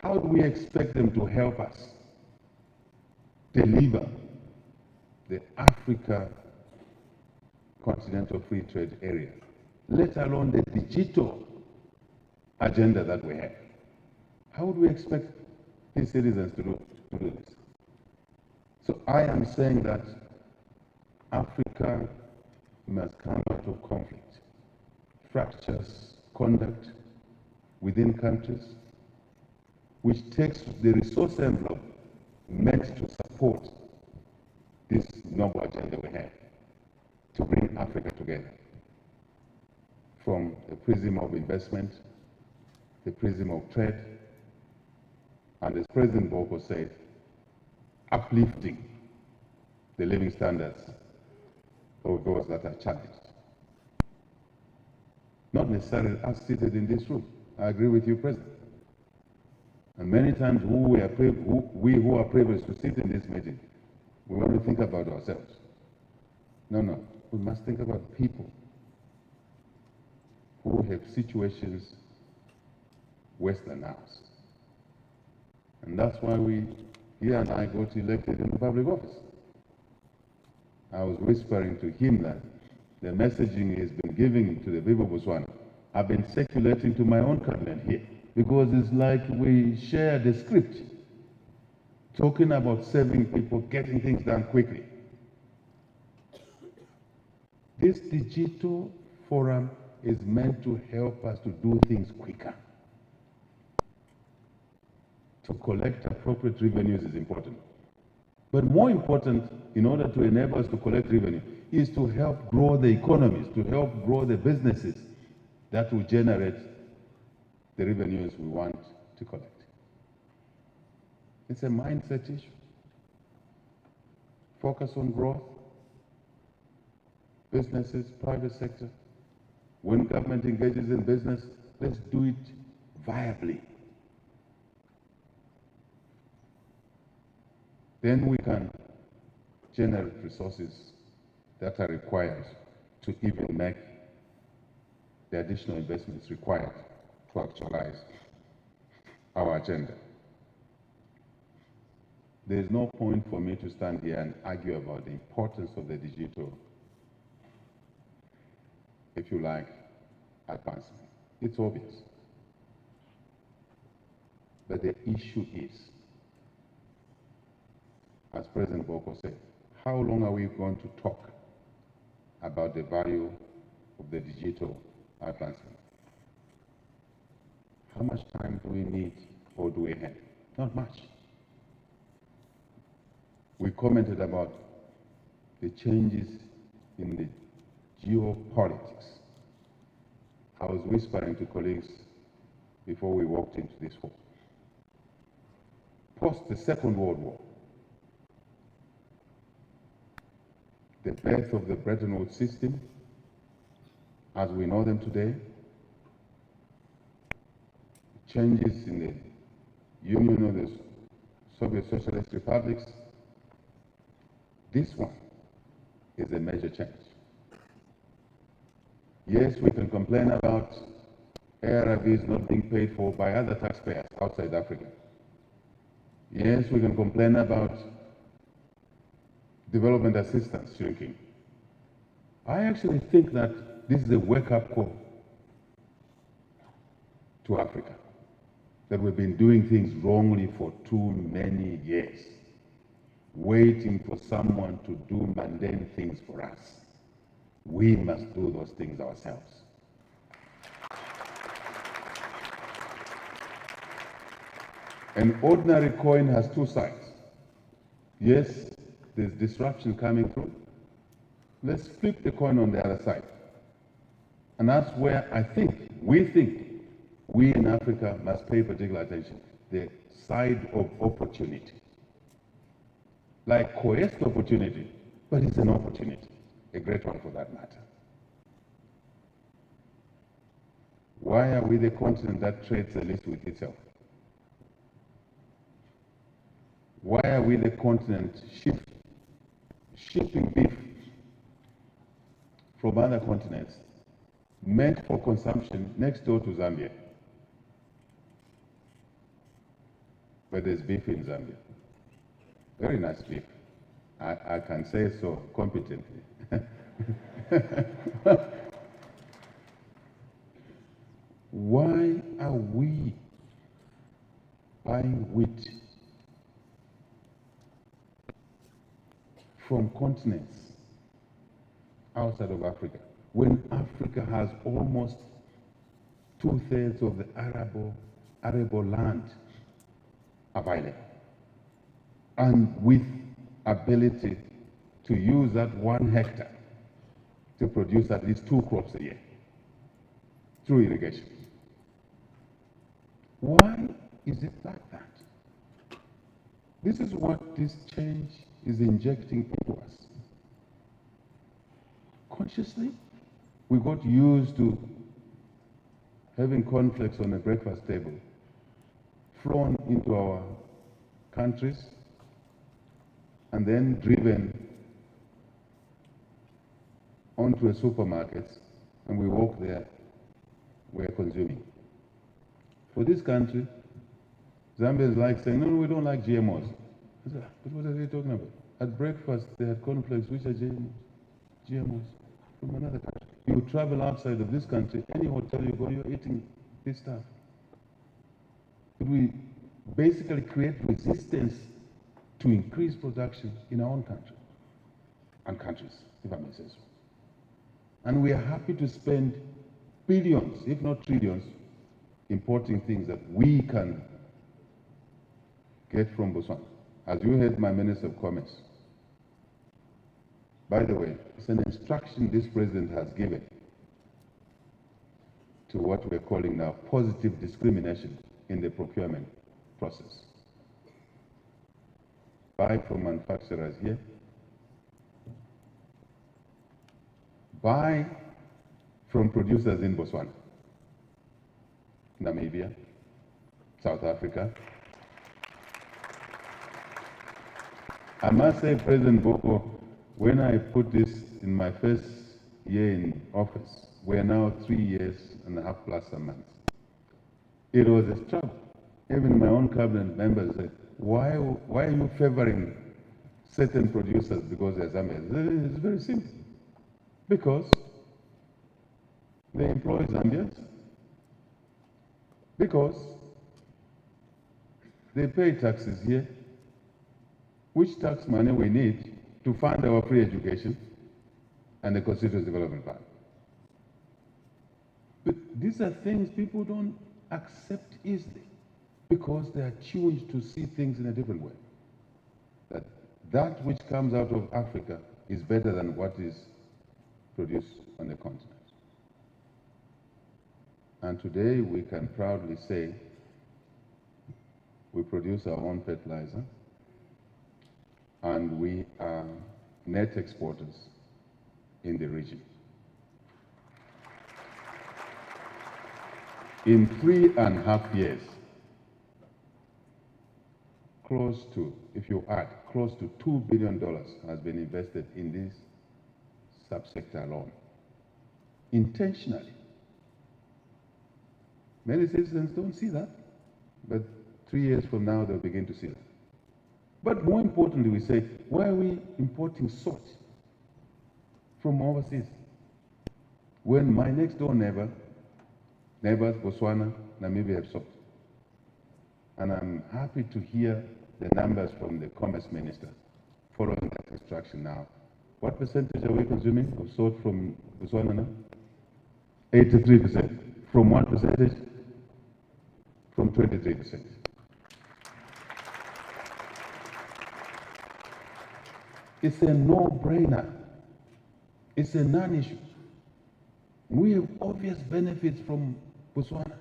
How do we expect them to help us deliver the Africa Continental Free Trade Area, let alone the digital agenda that we have? How would we expect these citizens to do this? So I am saying that Africa must come out of conflict, fractious conduct within countries, which takes the resource envelope meant to support this noble agenda we have to bring Africa together from the prism of investment, the prism of trade, and as President Boko said, uplifting the living standards of those that are challenged. Not necessarily us seated in this room. I agree with you, President. And many times we who are privileged to sit in this meeting, we want to think about ourselves. No, we must think about people who have situations worse than ours. And that's why he and I got elected in the public office. I was whispering to him that the messaging he's been giving to the people of Botswana, I've been circulating to my own cabinet here. because it's like we share the script, talking about serving people, getting things done quickly. This digital forum is meant to help us to do things quicker. To collect appropriate revenues is important. But more important, in order to enable us to collect revenue, is to help grow the economies, to help grow the businesses that will generate the revenues we want to collect. It's a mindset issue. Focus on growth, businesses, private sector. When government engages in business, let's do it viably. Then we can generate resources that are required to even make the additional investments required to actualize our agenda. There is no point for me to stand here and argue about the importance of the digital, if you like, advancement. It's obvious. But the issue is, as President Boko said, how long are we going to talk about the value of the digital advancement? How much time do we need or do we have? Not much. We commented about the changes in the geopolitics. I was whispering to colleagues before we walked into this hall. Post the Second World War, the birth of the Bretton Woods system, as we know them today, changes in the Union of the Soviet Socialist Republics, this one is a major change. Yes, we can complain about ARVs not being paid for by other taxpayers outside Africa. Yes, we can complain about development assistance shrinking. I actually think that this is a wake-up call to Africa, that we've been doing things wrongly for too many years, waiting for someone to do mundane things for us. We must do those things ourselves. An ordinary coin has two sides. Yes, there's disruption coming through. Let's flip the coin on the other side. And that's where we think we in Africa must pay particular attention. The side of opportunity. Like coerced opportunity, but it's an opportunity. A great one for that matter. Why are we the continent that trades the least with itself? Why are we the continent shipping beef from other continents meant for consumption next door to Zambia? But there's beef in Zambia. Very nice beef. I can say so competently. Why are we buying wheat from continents outside of Africa when Africa has almost 2/3 of the arable land available, and with ability to use that 1 hectare to produce at least 2 crops a year through irrigation? Why is it like that? This is what this change is injecting into us. Consciously, we got used to having cornflakes on a breakfast table flown into our countries and then driven onto a supermarket, and we walk there, we're consuming. For this country, Zambia is like saying, no, we don't like GMOs. I said, but what are they talking about? At breakfast, they had cornflakes, which are GMOs from another country. You travel outside of this country, any hotel you go, you're eating this stuff. Could we basically create resistance to increase production in our own country and countries, if I may say so? And we are happy to spend billions, if not trillions, importing things that we can get from Botswana. As you heard my Minister of Commerce, by the way, it's an instruction this president has given to what we're calling now positive discrimination in the procurement process. Buy from manufacturers here, buy from producers in Botswana, Namibia, South Africa. I must say, President Boko, when I put this in my first year in office, we're now 3 years and a half plus some months. It was a struggle. Even my own cabinet members said, why are you favoring certain producers because they're Zambians? It's very simple. Because they employ Zambians. Because they pay taxes here, which tax money we need to fund our free education and the constituency development plan. But these are things people don't accept easily because they are tuned to see things in a different way. That which comes out of Africa is better than what is produced on the continent. And today we can proudly say we produce our own fertilizer and we are net exporters in the region. In 3.5 years, close to, if you add, close to $2 billion has been invested in this subsector alone, intentionally. Many citizens don't see that, but 3 years from now they'll begin to see that. But more importantly, we say, why are we importing salt from overseas? When my next door neighbors, Botswana, Namibia have salt. And I'm happy to hear the numbers from the Commerce Minister following that instruction now. What percentage are we consuming of salt from Botswana now? 83%. From what percentage? From 23%. It's a no-brainer. It's a non-issue. We have obvious benefits from Botswana,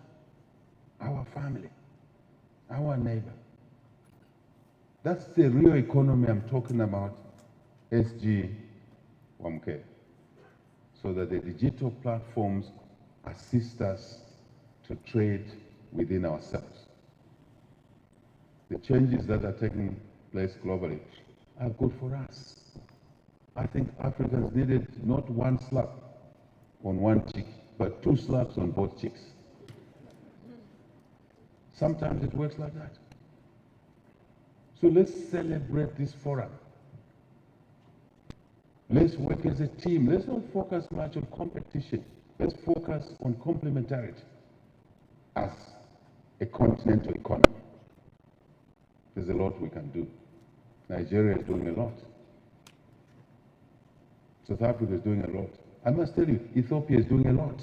our family, our neighbor. That's the real economy I'm talking about, SG 1K. So that the digital platforms assist us to trade within ourselves. The changes that are taking place globally are good for us. I think Africans needed not one slap on one cheek, but 2 slaps on both cheeks. Sometimes it works like that. So let's celebrate this forum. Let's work as a team. Let's not focus much on competition. Let's focus on complementarity as a continental economy. There's a lot we can do. Nigeria is doing a lot. South Africa is doing a lot. I must tell you, Ethiopia is doing a lot.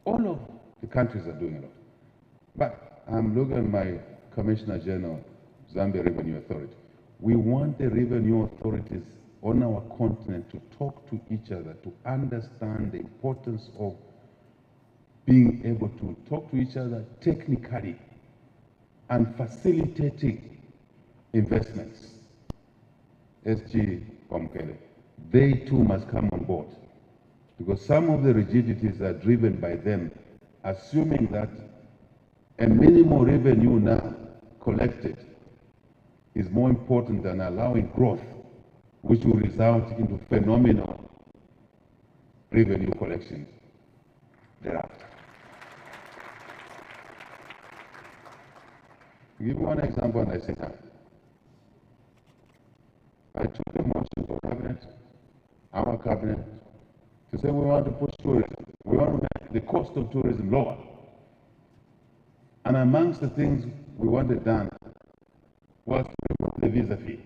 All of the countries are doing a lot. But I'm looking at my Commissioner General, Zambia Revenue Authority. We want the revenue authorities on our continent to talk to each other, to understand the importance of being able to talk to each other technically and facilitating investments. SG Omkele, they too must come on board because some of the rigidities are driven by them, assuming that a minimal revenue now collected is more important than allowing growth, which will result into phenomenal revenue collections thereafter. To give you one example, and I say that. I took a motion to cabinet, our cabinet, to say we want to push tourism. We want to make the cost of tourism lower. And amongst the things we wanted done was to remove the visa fee.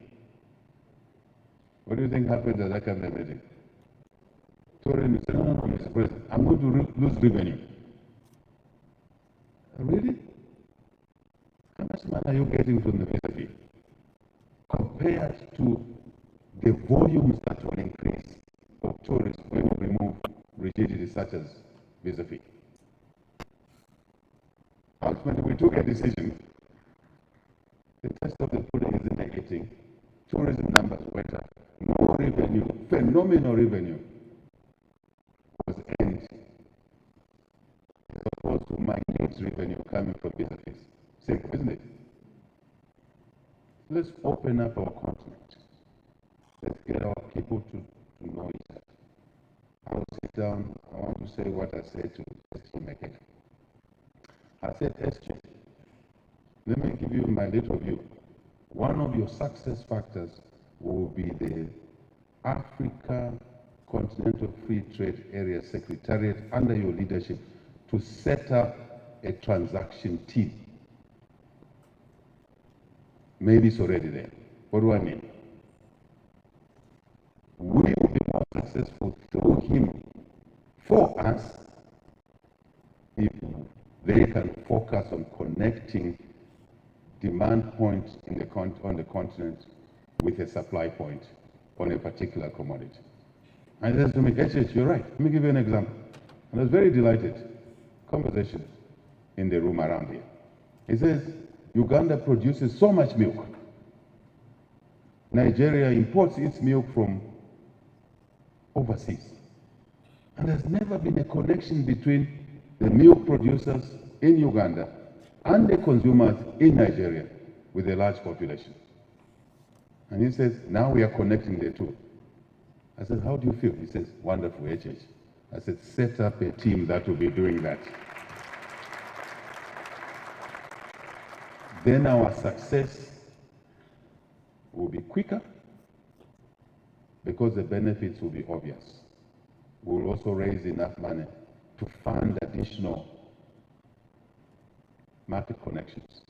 What do you think happened at that cabinet meeting? Tourism said, no, Mr. President, I'm going to lose revenue. Really? How much money are you getting from the visa fee? Compared to the volumes that will increase of tourists when you remove rigidities such as visa fee. Ultimately, we took a decision. The test of the pudding is in the eating. Tourism numbers went up. No revenue, phenomenal revenue was earned as opposed to minute revenue coming from visa fees. Simple, isn't it? Let's open up our continent. Let's get our people to know each other. I will sit down. I want to say what I said to SG McKenna. I said, SG, let me give you my little view. One of your success factors will be the Africa Continental Free Trade Area Secretariat under your leadership to set up a transaction team. Maybe it's already there. What do I mean? We will be more successful through him for us if they can focus on connecting demand points on the continent with a supply point on a particular commodity. And he says to me, HH, you're right. Let me give you an example. And I was very delighted. Conversation in the room around here. He says, Uganda produces so much milk. Nigeria imports its milk from overseas. And there's never been a connection between the milk producers in Uganda and the consumers in Nigeria with a large population. And he says, now we are connecting the two. I said, how do you feel? He says, wonderful, HH. I said, set up a team that will be doing that. Then our success will be quicker because the benefits will be obvious. We'll also raise enough money to fund additional market connections.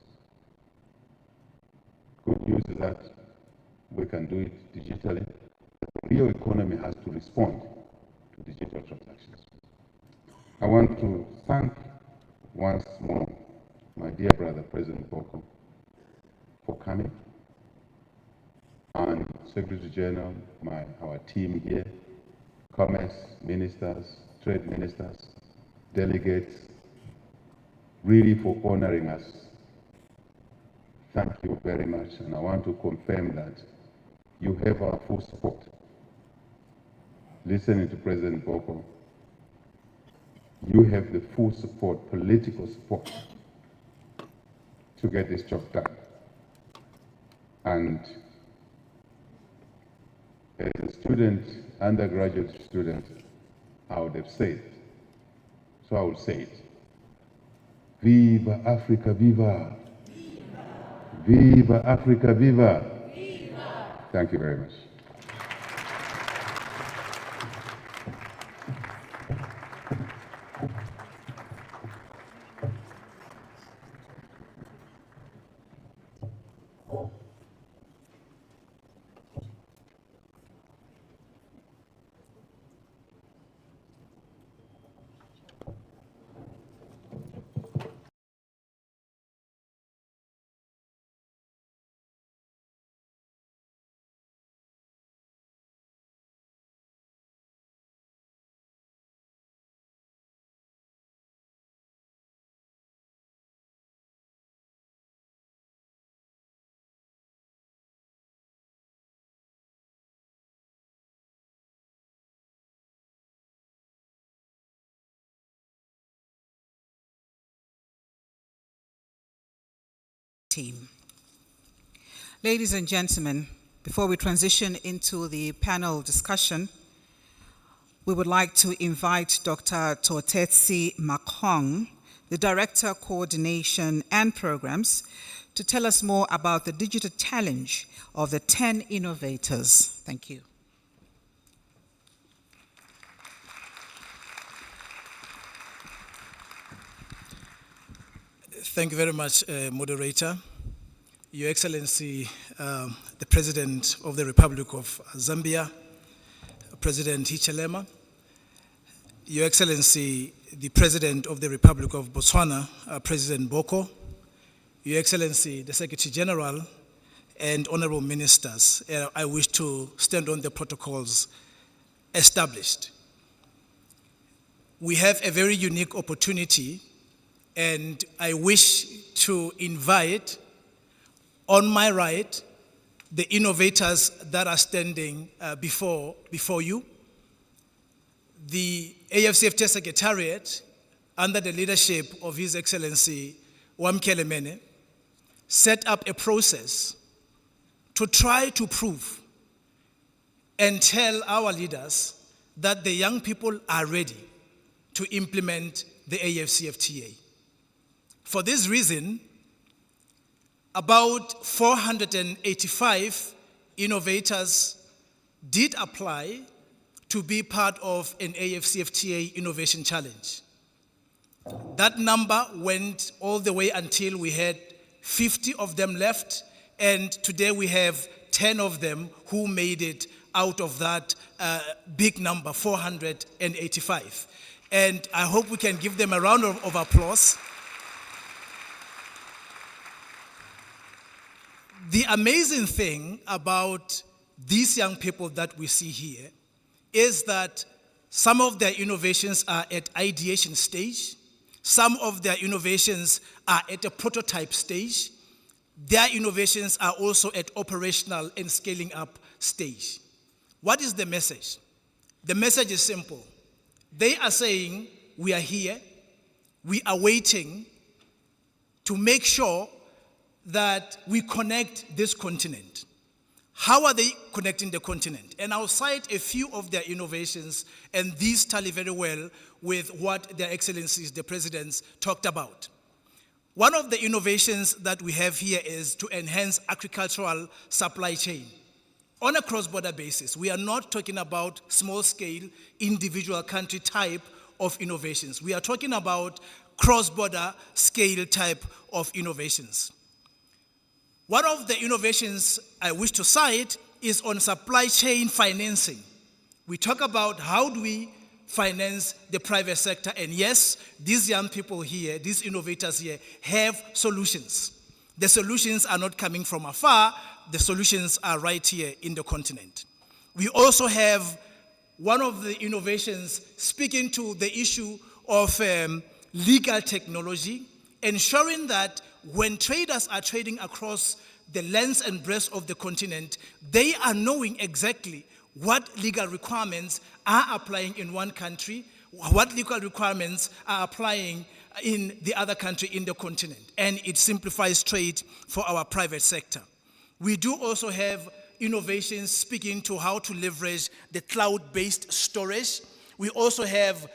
Good news is that we can do it digitally. The real economy has to respond to digital transactions. I want to thank once more my dear brother, President Boko, for coming, and Secretary General, our team here, commerce ministers, trade ministers, delegates, really for honoring us. Thank you very much, and I want to confirm that you have our full support. Listening to President Boko, you have the full support, political support, to get this job done. And as a student, undergraduate student, I would have said, so I will say it. Viva Africa, viva! Viva Africa, viva! Viva! Thank you very much. Team. Ladies and gentlemen, before we transition into the panel discussion, we would like to invite Dr. Totetsi Makong, the Director, Coordination and Programs, to tell us more about the digital challenge of the 10 innovators. Thank you. Thank you very much, moderator. Your Excellency, the President of the Republic of Zambia, President Hichilema, Your Excellency, the President of the Republic of Botswana, President Boko, Your Excellency, the Secretary General, and honorable ministers, I wish to stand on the protocols established. We have a very unique opportunity, and I wish to invite on my right the innovators that are standing before you. The AfCFTA Secretariat, under the leadership of His Excellency Wamkele Mene, set up a process to try to prove and tell our leaders that the young people are ready to implement the AfCFTA. For this reason, about 485 innovators did apply to be part of an AfCFTA Innovation Challenge. That number went all the way until we had 50 of them left, and today we have 10 of them who made it out of that big number, 485. And I hope we can give them a round of applause. The amazing thing about these young people that we see here is that some of their innovations are at ideation stage, some of their innovations are at a prototype stage, their innovations are also at operational and scaling up stage. What is the message? The message is simple. They are saying, we are here, we are waiting to make sure that we connect this continent. How are they connecting the continent? And I'll cite a few of their innovations, and these tally very well with what their excellencies, the presidents, talked about. One of the innovations that we have here is to enhance agricultural supply chain on a cross-border basis. We are not talking about small-scale, individual country type of innovations. We are talking about cross-border scale type of innovations. One of the innovations I wish to cite is on supply chain financing. We talk about how do we finance the private sector, and yes, these young people here, these innovators here, have solutions. The solutions are not coming from afar, the solutions are right here in the continent. We also have one of the innovations speaking to the issue of legal technology, ensuring that when traders are trading across the length and breadth of the continent, they are knowing exactly what legal requirements are applying in one country, what legal requirements are applying in the other country in the continent, and it simplifies trade for our private sector. We do also have innovations speaking to how to leverage the cloud-based storage. We also have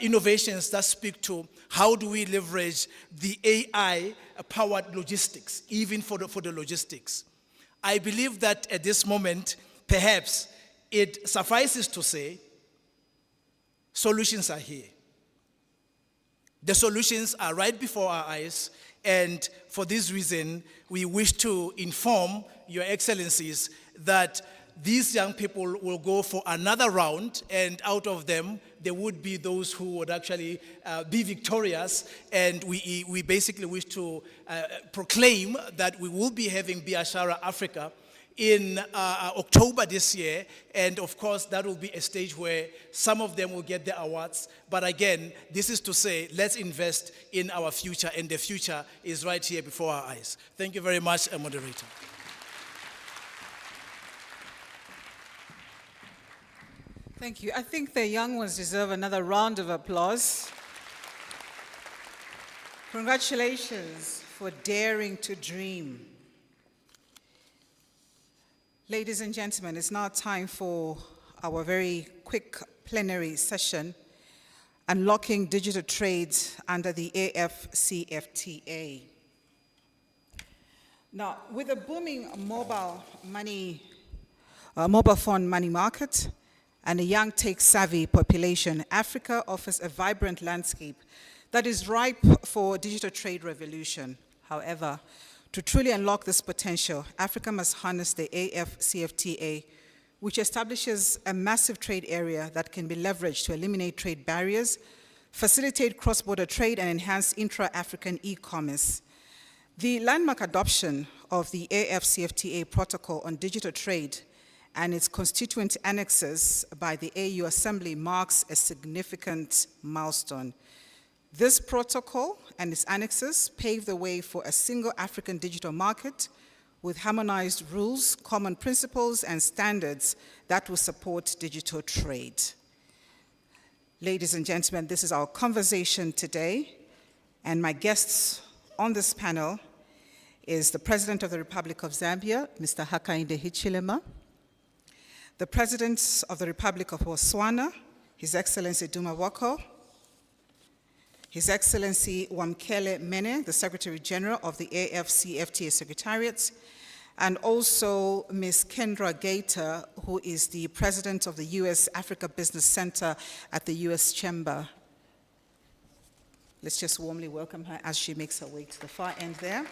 innovations that speak to how do we leverage the AI-powered logistics, even for the logistics. I believe that at this moment, perhaps it suffices to say, solutions are here. The solutions are right before our eyes, and for this reason, we wish to inform Your Excellencies that these young people will go for another round, and out of them, there would be those who would actually be victorious, and we basically wish to proclaim that we will be having Biashara Africa in October this year, and of course that will be a stage where some of them will get their awards, but again, this is to say, let's invest in our future, and the future is right here before our eyes. Thank you very much, moderator. Thank you. I think the young ones deserve another round of applause. Congratulations for daring to dream. Ladies and gentlemen, it's now time for our very quick plenary session, Unlocking Digital Trade under the AfCFTA. Now, with a booming mobile phone money market and a young tech-savvy population, Africa offers a vibrant landscape that is ripe for digital trade revolution. However, to truly unlock this potential, Africa must harness the AfCFTA, which establishes a massive trade area that can be leveraged to eliminate trade barriers, facilitate cross-border trade, and enhance intra-African e-commerce. The landmark adoption of the AfCFTA protocol on digital trade and its constituent annexes by the AU Assembly marks a significant milestone. This protocol and its annexes pave the way for a single African digital market with harmonized rules, common principles, and standards that will support digital trade. Ladies and gentlemen, this is our conversation today, and my guests on this panel is the President of the Republic of Zambia, Mr. Hakainde Hichilema, the President of the Republic of Botswana, His Excellency Duma Wako, His Excellency Wamkele Mene, the Secretary General of the AfCFTA Secretariat, and also Ms. Kendra Gator, who is the President of the U.S. Africa Business Center at the U.S. Chamber. Let's just warmly welcome her as she makes her way to the far end there.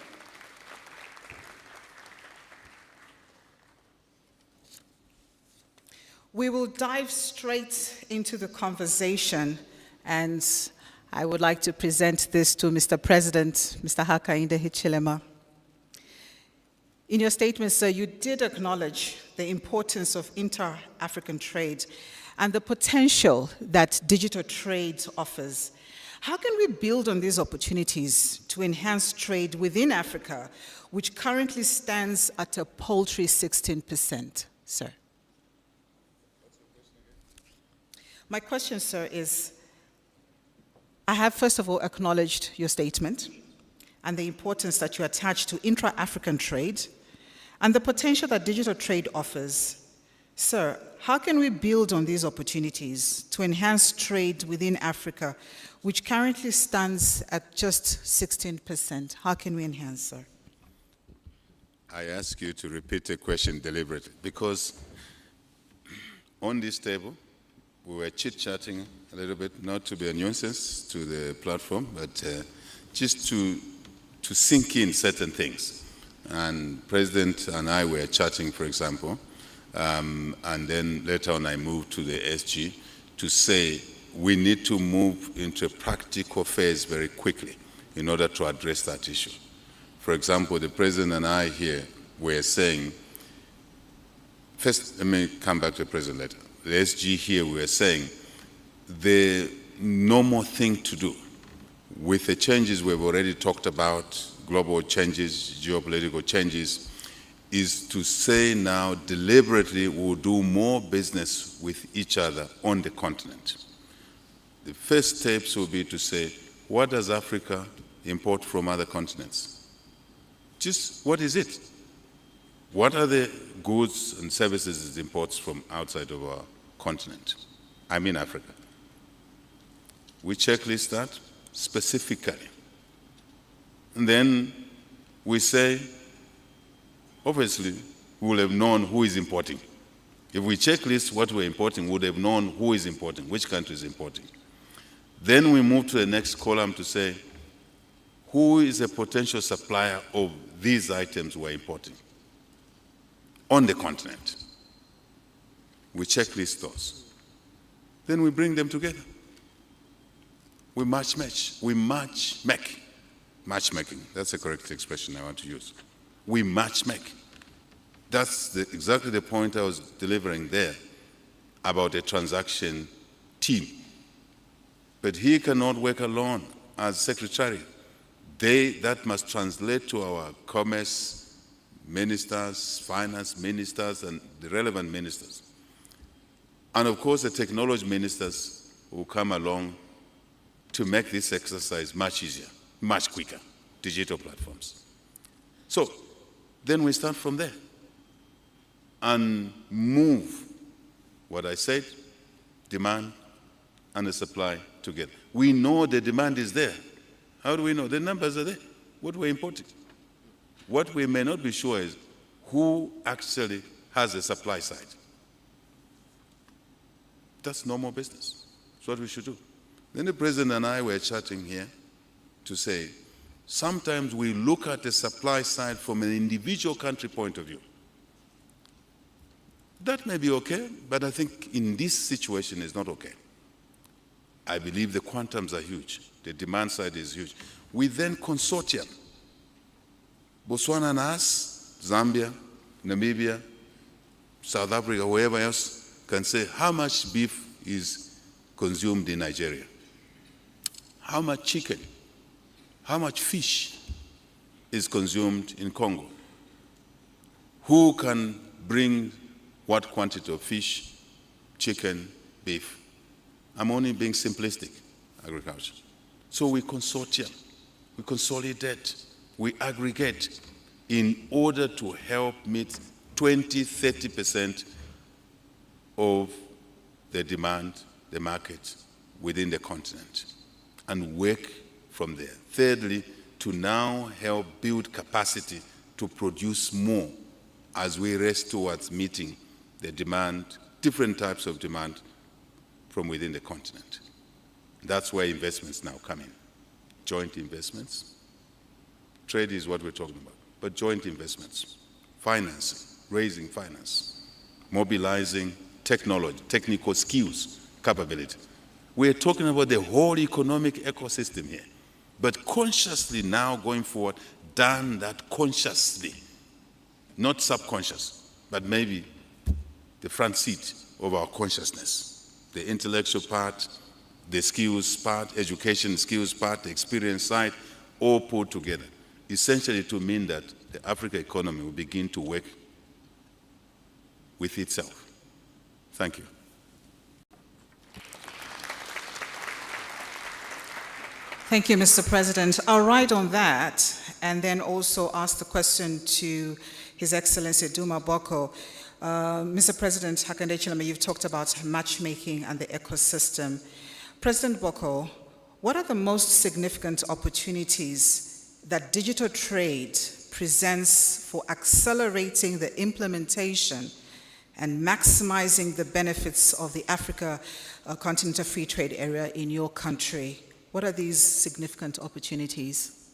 We will dive straight into the conversation, and I would like to present this to Mr. President, Mr. Hakainde Hichilema. In your statement, sir, you did acknowledge the importance of inter-African trade and the potential that digital trade offers. How can we build on these opportunities to enhance trade within Africa, which currently stands at a paltry 16%, sir? My question, sir, is, I have first of all acknowledged your statement and the importance that you attach to intra-African trade and the potential that digital trade offers. Sir, how can we build on these opportunities to enhance trade within Africa, which currently stands at just 16%? How can we enhance, sir? I ask you to repeat the question deliberately, because on this table, we were chit-chatting a little bit, not to be a nuisance to the platform, but just to sink in certain things. And President and I were chatting, for example, and then later on I moved to the SG to say we need to move into a practical phase very quickly in order to address that issue. For example, the President and I here were saying, first, let me come back to the President later. The SG here, we were saying the normal thing to do with the changes we've already talked about, global changes, geopolitical changes, is to say now deliberately we'll do more business with each other on the continent. The first steps will be to say, what does Africa import from other continents? Just what is it? What are the goods and services it imports from outside of our continent? I mean Africa. We checklist that specifically. And then we say, obviously, we will have known who is importing. If we checklist what we're importing, we would have known who is importing, which country is importing. Then we move to the next column to say, who is a potential supplier of these items we're importing on the continent? We checklist those. Then we bring them together. We match-make. We match-make. Matchmaking, that's the correct expression I want to use. We match-make. That's exactly the point I was delivering there about a transaction team. But he cannot work alone as secretary. That must translate to our commerce ministers, finance ministers, and the relevant ministers. And of course, the technology ministers will come along to make this exercise much easier, much quicker, digital platforms. So then we start from there and move what I said, demand and the supply together. We know the demand is there. How do we know? The numbers are there, what we're importing. What we may not be sure is who actually has the supply side. That's normal business. That's what we should do. Then the president and I were chatting here to say, sometimes we look at the supply side from an individual country point of view. That may be okay, but I think in this situation it's not okay. I believe the quantums are huge. The demand side is huge. We then consortium. Botswana and us, Zambia, Namibia, South Africa, wherever else, can say how much beef is consumed in Nigeria, how much chicken, how much fish is consumed in Congo, who can bring what quantity of fish, chicken, beef. I'm only being simplistic, agriculture. So we consortium, we consolidate, we aggregate in order to help meet 20-30% of the demand, the market within the continent, and work from there. Thirdly, to now help build capacity to produce more as we race towards meeting the demand, different types of demand from within the continent. That's where investments now come in. Joint investments. Trade is what we're talking about, but joint investments, financing, raising finance, mobilizing technology, technical skills, capability. We're talking about the whole economic ecosystem here, but consciously now going forward, done that consciously, not subconscious, but maybe the front seat of our consciousness, the intellectual part, the skills part, education skills part, the experience side, all put together, essentially to mean that the African economy will begin to work with itself. Thank you. Thank you, Mr. President. I'll write on that and then also ask the question to His Excellency Duma Boko. Mr. President Hakainde Hichilema, you've talked about matchmaking and the ecosystem. President Boko, what are the most significant opportunities that digital trade presents for accelerating the implementation and maximizing the benefits of the Africa Continental Free Trade Area in your country? What are these significant opportunities?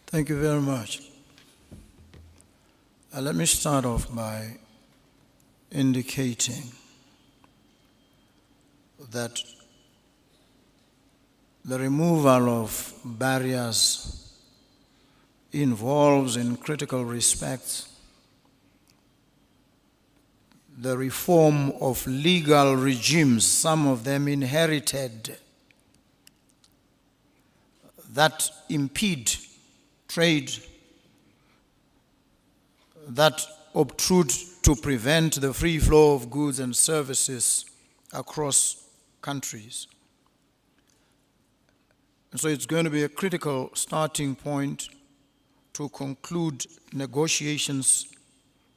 Thank you very much. Let me start off by indicating that the removal of barriers involves, in critical respects, the reform of legal regimes, some of them inherited, that impede trade, that obtrude to prevent the free flow of goods and services across countries. And so it's going to be a critical starting point to conclude negotiations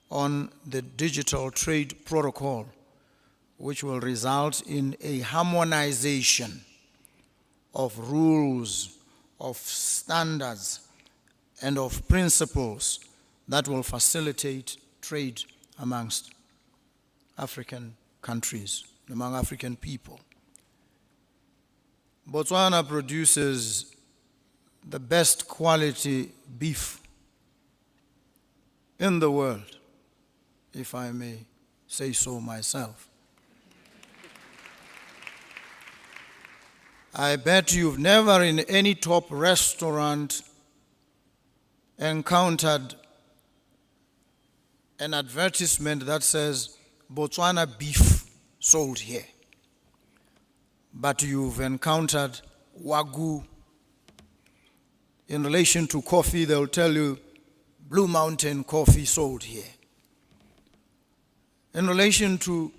on the digital trade protocol, which will result in a harmonization of rules, of standards, and of principles that will facilitate trade amongst African countries, among African people. Botswana produces the best quality beef in the world, if I may say so myself. I bet you've never in any top restaurant encountered an advertisement that says Botswana beef sold here. But you've encountered Wagyu. In relation to coffee, they'll tell you Blue Mountain coffee sold here. In relation to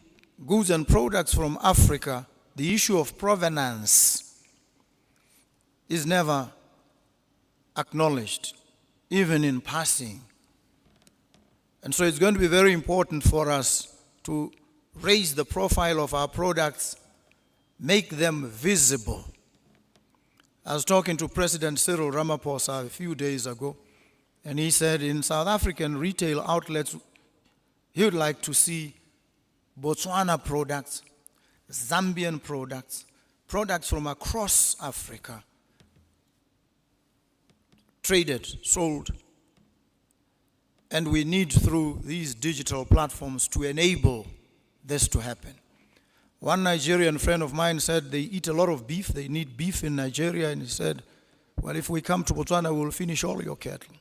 goods and products from Africa, the issue of provenance is never acknowledged, even in passing. And so it's going to be very important for us to raise the profile of our products, make them visible. I was talking to President Cyril Ramaphosa a few days ago, and he said in South African retail outlets, he would like to see Botswana products Zambian products, products from across Africa, traded, sold. And we need, through these digital platforms, to enable this to happen. One Nigerian friend of mine said they eat a lot of beef, they need beef in Nigeria, and he said, well, if we come to Botswana, we'll finish all your cattle.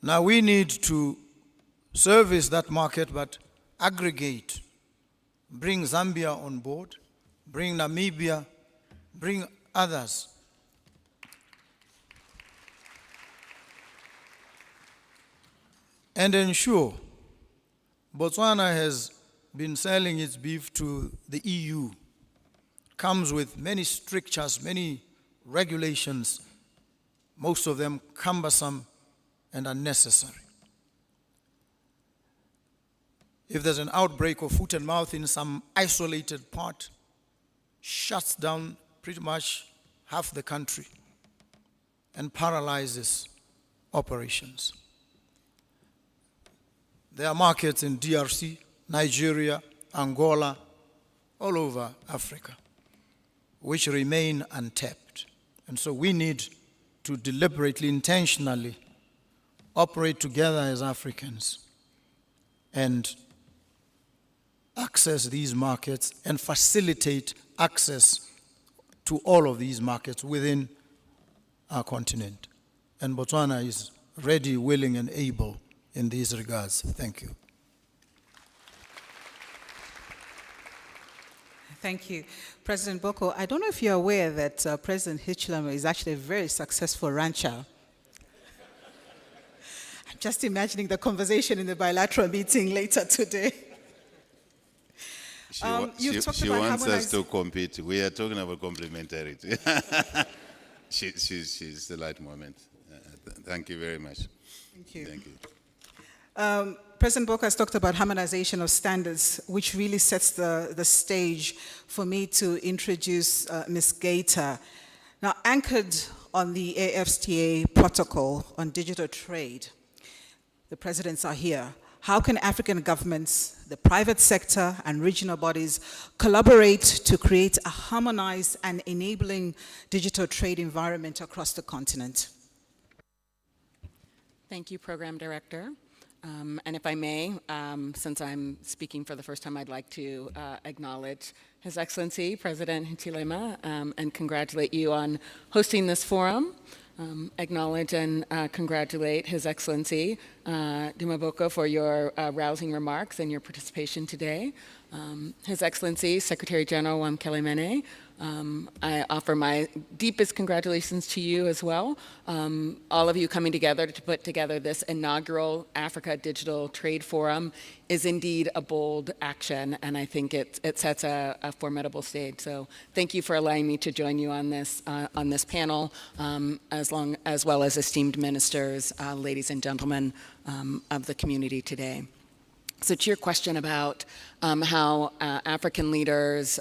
Now we need to service that market, but aggregate, bring Zambia on board, bring Namibia, bring others. And ensure Botswana has been selling its beef to the EU. Comes with many strictures, many regulations, most of them cumbersome and unnecessary. If there's an outbreak of foot and mouth in some isolated part, shuts down pretty much half the country and paralyzes operations. There are markets in DRC, Nigeria, Angola, all over Africa, which remain untapped. And so we need to deliberately, intentionally operate together as Africans and access these markets and facilitate access to all of these markets within our continent. And Botswana is ready, willing, and able in these regards. Thank you. Thank you. President Boko, I don't know if you're aware that President Hichilema is actually a very successful rancher. I'm just imagining the conversation in the bilateral meeting later today. She wants us to compete. We are talking about complementarity. She's the right moment. Thank you very much. Thank you. Thank you. President Boko has talked about harmonization of standards, which really sets the stage for me to introduce Ms. Gator. Now, anchored on the AfCFTA protocol on digital trade, the presidents are here. How can African governments, the private sector, and regional bodies collaborate to create a harmonized and enabling digital trade environment across the continent? Thank you, Program Director. And if I may, since I'm speaking for the first time, I'd like to acknowledge His Excellency, President Hichilema, and congratulate you on hosting this forum. Acknowledge and congratulate His Excellency Duma Boko for your rousing remarks and your participation today. His Excellency Secretary General Wamkele Mene, I offer my deepest congratulations to you as well. All of you coming together to put together this inaugural Africa Digital Trade Forum is indeed a bold action, and I think it sets a formidable stage. So thank you for allowing me to join you on this panel, as well as esteemed ministers, ladies and gentlemen of the community today. So to your question about how African leaders,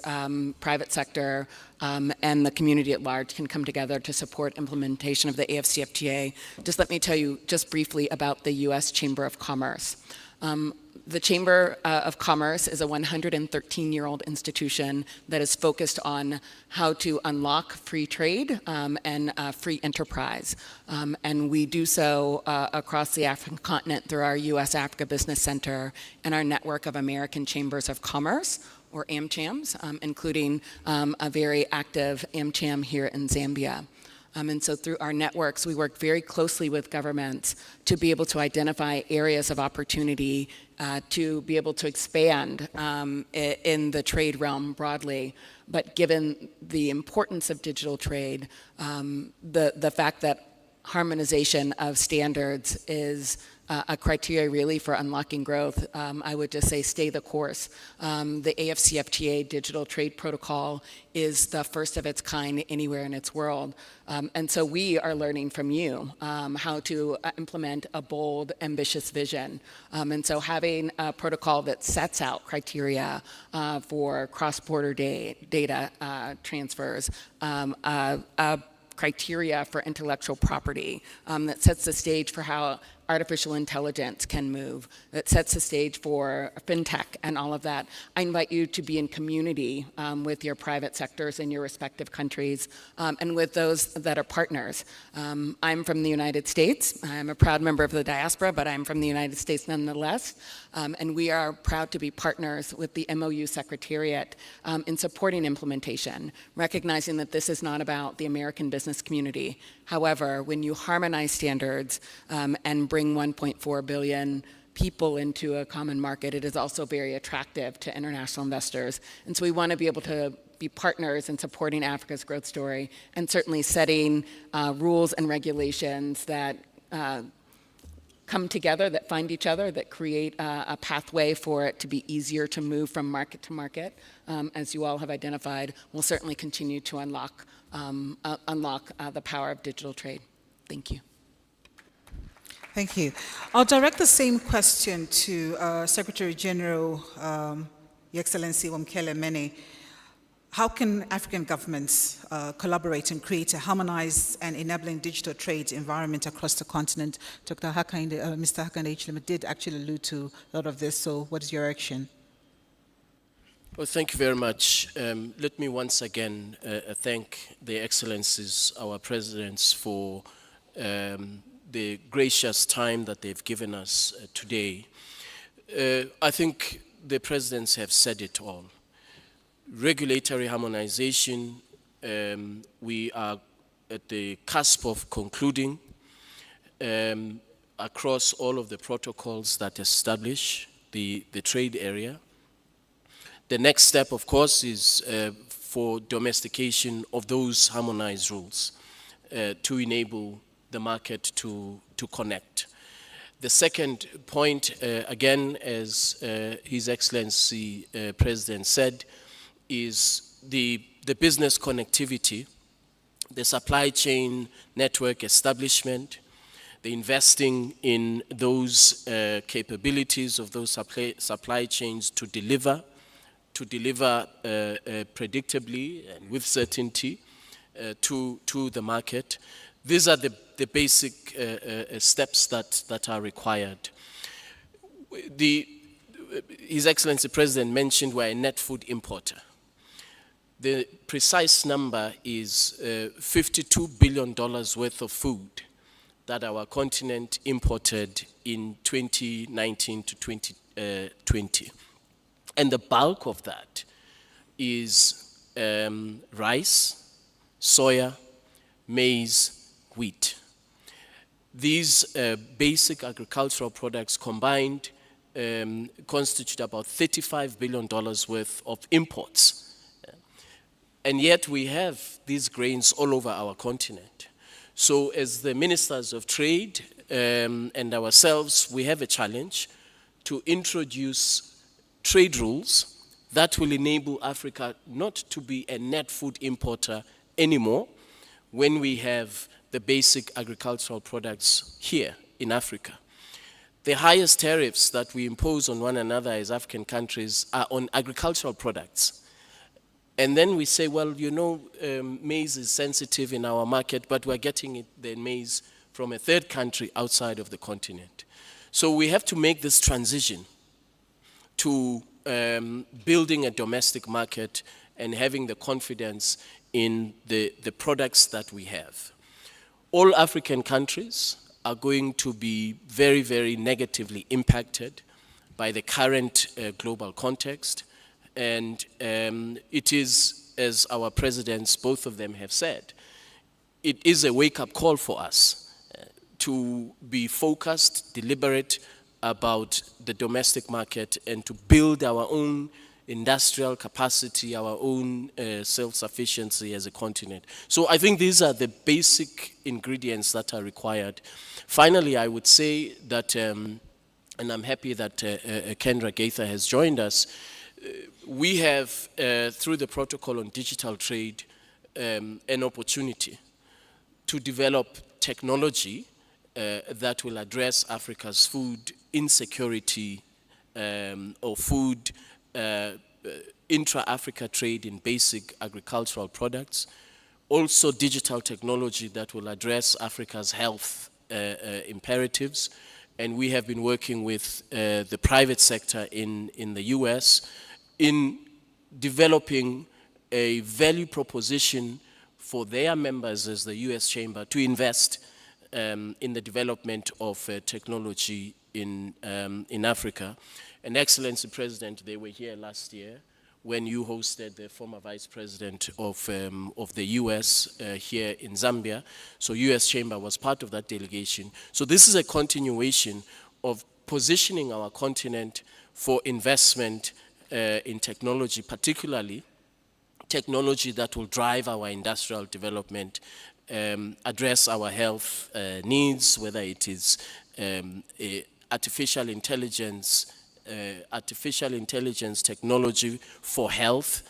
private sector, and the community at large can come together to support implementation of the AfCFTA, just let me tell you just briefly about the U.S. Chamber of Commerce. The Chamber of Commerce is a 113-year-old institution that is focused on how to unlock free trade and free enterprise. And we do so across the African continent through our U.S. Africa Business Center and our network of American Chambers of Commerce, or AmChams, including a very active AmCham here in Zambia. And so through our networks, we work very closely with governments to be able to identify areas of opportunity to be able to expand in the trade realm broadly. But given the importance of digital trade, the fact that harmonization of standards is a criteria really for unlocking growth, I would just say stay the course. The AfCFTA Digital Trade Protocol is the first of its kind anywhere in its world. And so we are learning from you how to implement a bold, ambitious vision. And so having a protocol that sets out criteria for cross-border data transfers, criteria for intellectual property that sets the stage for how artificial intelligence can move, that sets the stage for fintech and all of that. I invite you to be in community with your private sectors in your respective countries and with those that are partners. I'm from the United States. I'm a proud member of the diaspora, but I'm from the United States nonetheless. And we are proud to be partners with the MOU Secretariat in supporting implementation, recognizing that this is not about the American business community. However, when you harmonize standards and bring 1.4 billion people into a common market, it is also very attractive to international investors. And so we want to be able to be partners in supporting Africa's growth story and certainly setting rules and regulations that come together, that find each other, that create a pathway for it to be easier to move from market to market, as you all have identified, will certainly continue to unlock the power of digital trade. Thank you. Thank you. I'll direct the same question to Secretary General, Your Excellency Wamkele Mene. How can African governments collaborate and create a harmonized and enabling digital trade environment across the continent? Mr. Hakainde Hichilema did actually allude to a lot of this, so what is your action? Well, thank you very much. Let me once again thank Their Excellencies, our presidents, for the gracious time that they've given us today. I think the presidents have said it all. Regulatory harmonization, we are at the cusp of concluding across all of the protocols that establish the trade area. The next step, of course, is for domestication of those harmonized rules to enable the market to connect. The second point, again, as His Excellency President said, is the business connectivity, the supply chain network establishment, the investing in those capabilities of those supply chains to deliver predictably and with certainty to the market. These are the basic steps that are required. His Excellency President mentioned we're a net food importer. The precise number is $52 billion worth of food that our continent imported in 2019 to 2020. And the bulk of that is rice, soya, maize, wheat. These basic agricultural products combined constitute about $35 billion worth of imports. And yet we have these grains all over our continent. So as the ministers of trade and ourselves, we have a challenge to introduce trade rules that will enable Africa not to be a net food importer anymore when we have the basic agricultural products here in Africa. The highest tariffs that we impose on one another as African countries are on agricultural products. And then we say, well, you know, maize is sensitive in our market, but we're getting the maize from a third country outside of the continent. So we have to make this transition to building a domestic market and having the confidence in the products that we have. All African countries are going to be very, very negatively impacted by the current global context. And it is, as our presidents, both of them have said, it is a wake-up call for us to be focused, deliberate about the domestic market and to build our own industrial capacity, our own self-sufficiency as a continent. So I think these are the basic ingredients that are required. Finally, I would say that, and I'm happy that Kendra Gaither has joined us, we have, through the protocol on digital trade, an opportunity to develop technology that will address Africa's food insecurity or food intra-Africa trade in basic agricultural products. Also digital technology that will address Africa's health imperatives and we have been working with the private sector in the US in developing a value proposition for their members as the US Chamber to invest in the development of technology in Africa. And Excellency President, they were here last year when you hosted the former Vice President of the US here in Zambia. So US Chamber was part of that delegation. So this is a continuation of positioning our continent for investment in technology, particularly technology that will drive our industrial development, address our health needs, whether it is artificial intelligence technology for health,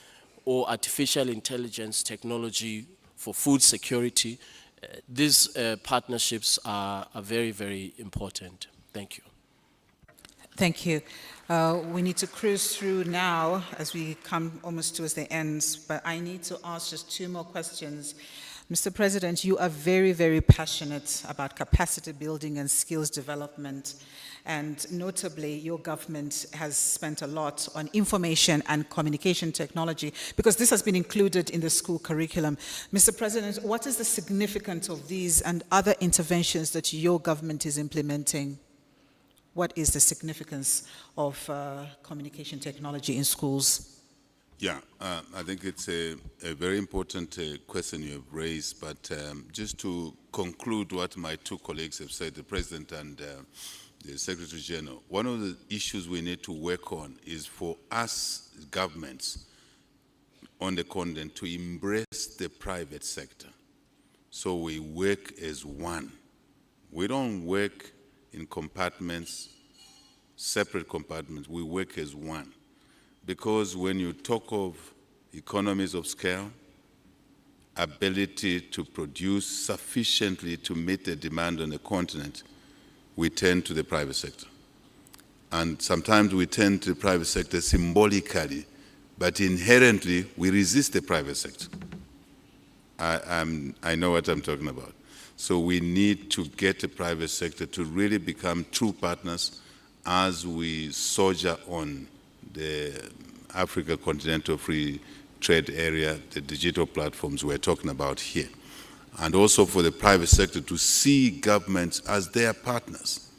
or artificial intelligence technology for food security. These partnerships are very, very important. Thank you. Thank you. We need to cruise through now as we come almost towards the end, but I need to ask just 2 more questions. Mr. President, you are very, very passionate about capacity building and skills development, and notably your government has spent a lot on information and communication technology, because this has been included in the school curriculum. Mr. President, what is the significance of these and other interventions that your government is implementing? What is the significance of communication technology in schools? Yeah, I think it's a very important question you have raised, but just to conclude what my 2 colleagues have said, the President and the Secretary General, one of the issues we need to work on is for us governments on the continent to embrace the private sector. So we work as one. We don't work in compartments, separate compartments. We work as one. Because when you talk of economies of scale, ability to produce sufficiently to meet the demand on the continent, we turn to the private sector. And sometimes we turn to the private sector symbolically, but inherently we resist the private sector. I know what I'm talking about. So we need to get the private sector to really become true partners as we soldier on the Africa Continental Free Trade Area, the digital platforms we're talking about here. And also for the private sector to see governments as their partners.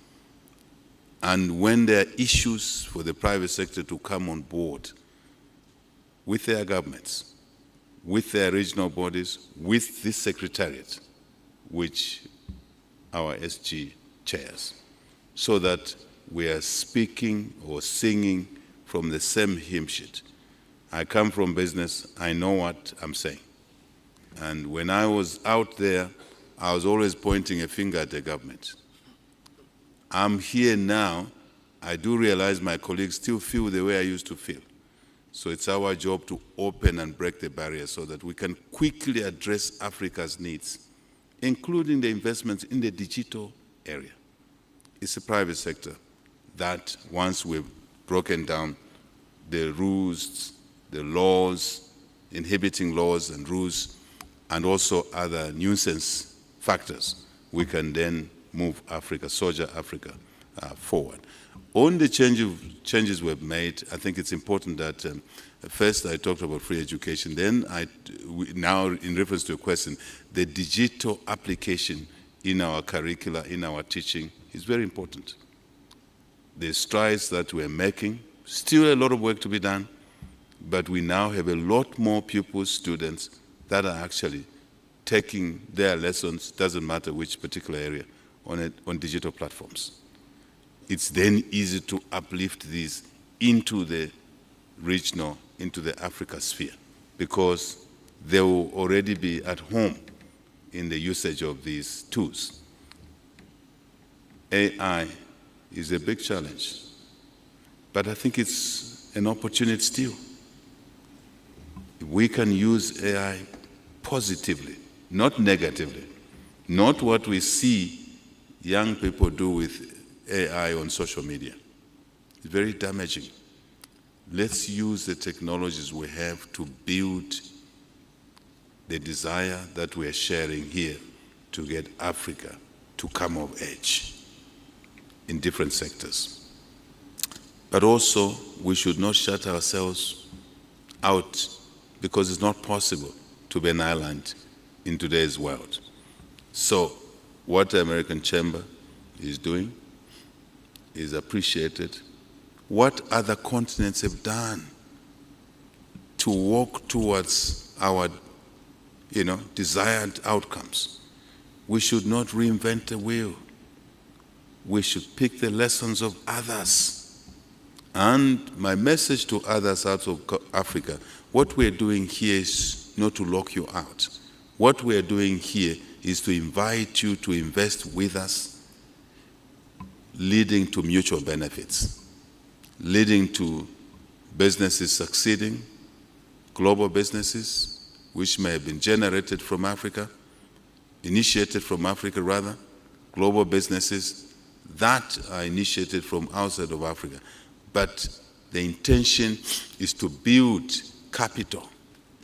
And when there are issues, for the private sector to come on board with their governments, with their regional bodies, with this secretariat, which our SG chairs, so that we are speaking or singing from the same hymn sheet. I come from business, I know what I'm saying. And when I was out there, I was always pointing a finger at the government. I'm here now, I do realize my colleagues still feel the way I used to feel. So it's our job to open and break the barriers so that we can quickly address Africa's needs, including the investments in the digital area. It's the private sector that, once we've broken down the rules, the laws, inhibiting laws and rules, and also other nuisance factors, we can then move Africa, soldier Africa forward. On the changes we've made, I think it's important that first I talked about free education, then now in reference to your question, the digital application in our curricula, in our teaching is very important. The strides that we're making, still a lot of work to be done, but we now have a lot more pupils, students, that are actually taking their lessons, doesn't matter which particular area, on digital platforms. It's then easy to uplift these into the regional, into the Africa sphere, because they will already be at home in the usage of these tools. AI is a big challenge, but I think it's an opportunity still. If we can use AI positively, not negatively, not what we see young people do with AI on social media. It's very damaging. Let's use the technologies we have to build the desire that we are sharing here to get Africa to come of age. in different sectors. But also, we should not shut ourselves out because it's not possible to be an island in today's world. So, what the American Chamber is doing is appreciated. What other continents have done to walk towards our, desired outcomes. We should not reinvent the wheel. We should pick the lessons of others. And my message to others out of Africa, what we're doing here is not to lock you out. What we're doing here is to invite you to invest with us, leading to mutual benefits, leading to businesses succeeding, global businesses, which may have been generated from Africa, initiated from Africa rather, global businesses that are initiated from outside of Africa. But the intention is to build capital,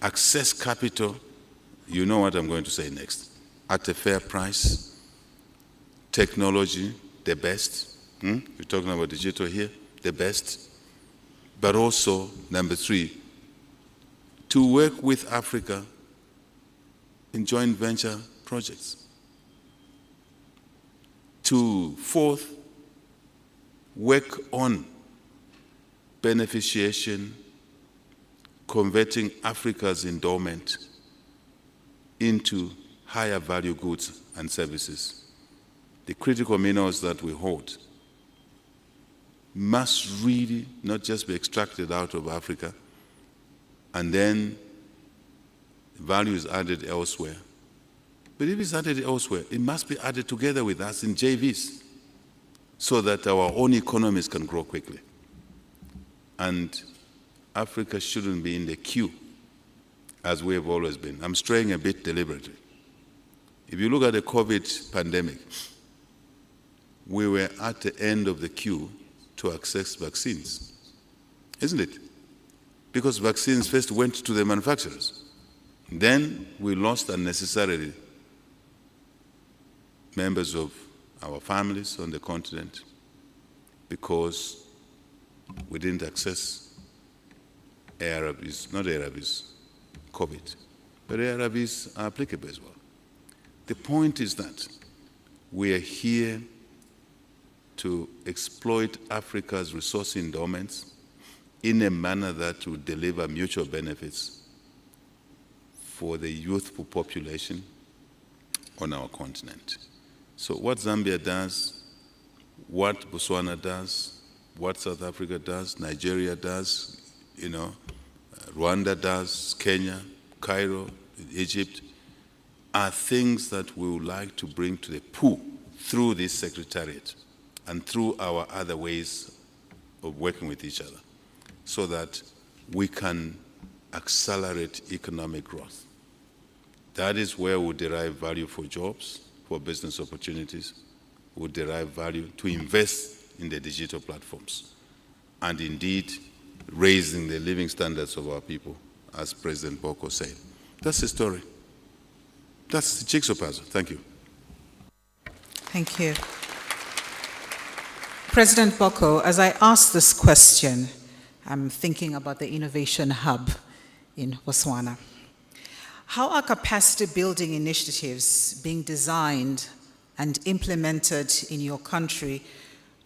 access capital, you know what I'm going to say next, at a fair price, technology, the best. We're talking about digital here, the best. But also, number 3, to work with Africa in joint venture projects. 4th, work on beneficiation, converting Africa's endowment into higher value goods and services. The critical minerals that we hold must really not just be extracted out of Africa and then value is added elsewhere. But if it's added elsewhere, it must be added together with us in JVs so that our own economies can grow quickly. And Africa shouldn't be in the queue as we have always been. I'm straying a bit deliberately. If you look at the COVID pandemic, we were at the end of the queue to access vaccines, isn't it? Because vaccines first went to the manufacturers. Then we lost unnecessarily members of our families on the continent because we didn't access ARVs, not ARVs, COVID, but ARVs are applicable as well. The point is that we are here to exploit Africa's resource endowments in a manner that will deliver mutual benefits for the youthful population on our continent. So what Zambia does, what Botswana does, what South Africa does, Nigeria does, Rwanda does, Kenya, Cairo, Egypt, are things that we would like to bring to the pool through this secretariat and through our other ways of working with each other so that we can accelerate economic growth. That is where we derive value for jobs, for business opportunities. We derive value to invest in the digital platforms and indeed raising the living standards of our people, as President Boko said. That's the story. That's the jigsaw puzzle. Thank you. Thank you. President Boko, as I ask this question, I'm thinking about the Innovation Hub in Botswana. How are capacity building initiatives being designed and implemented in your country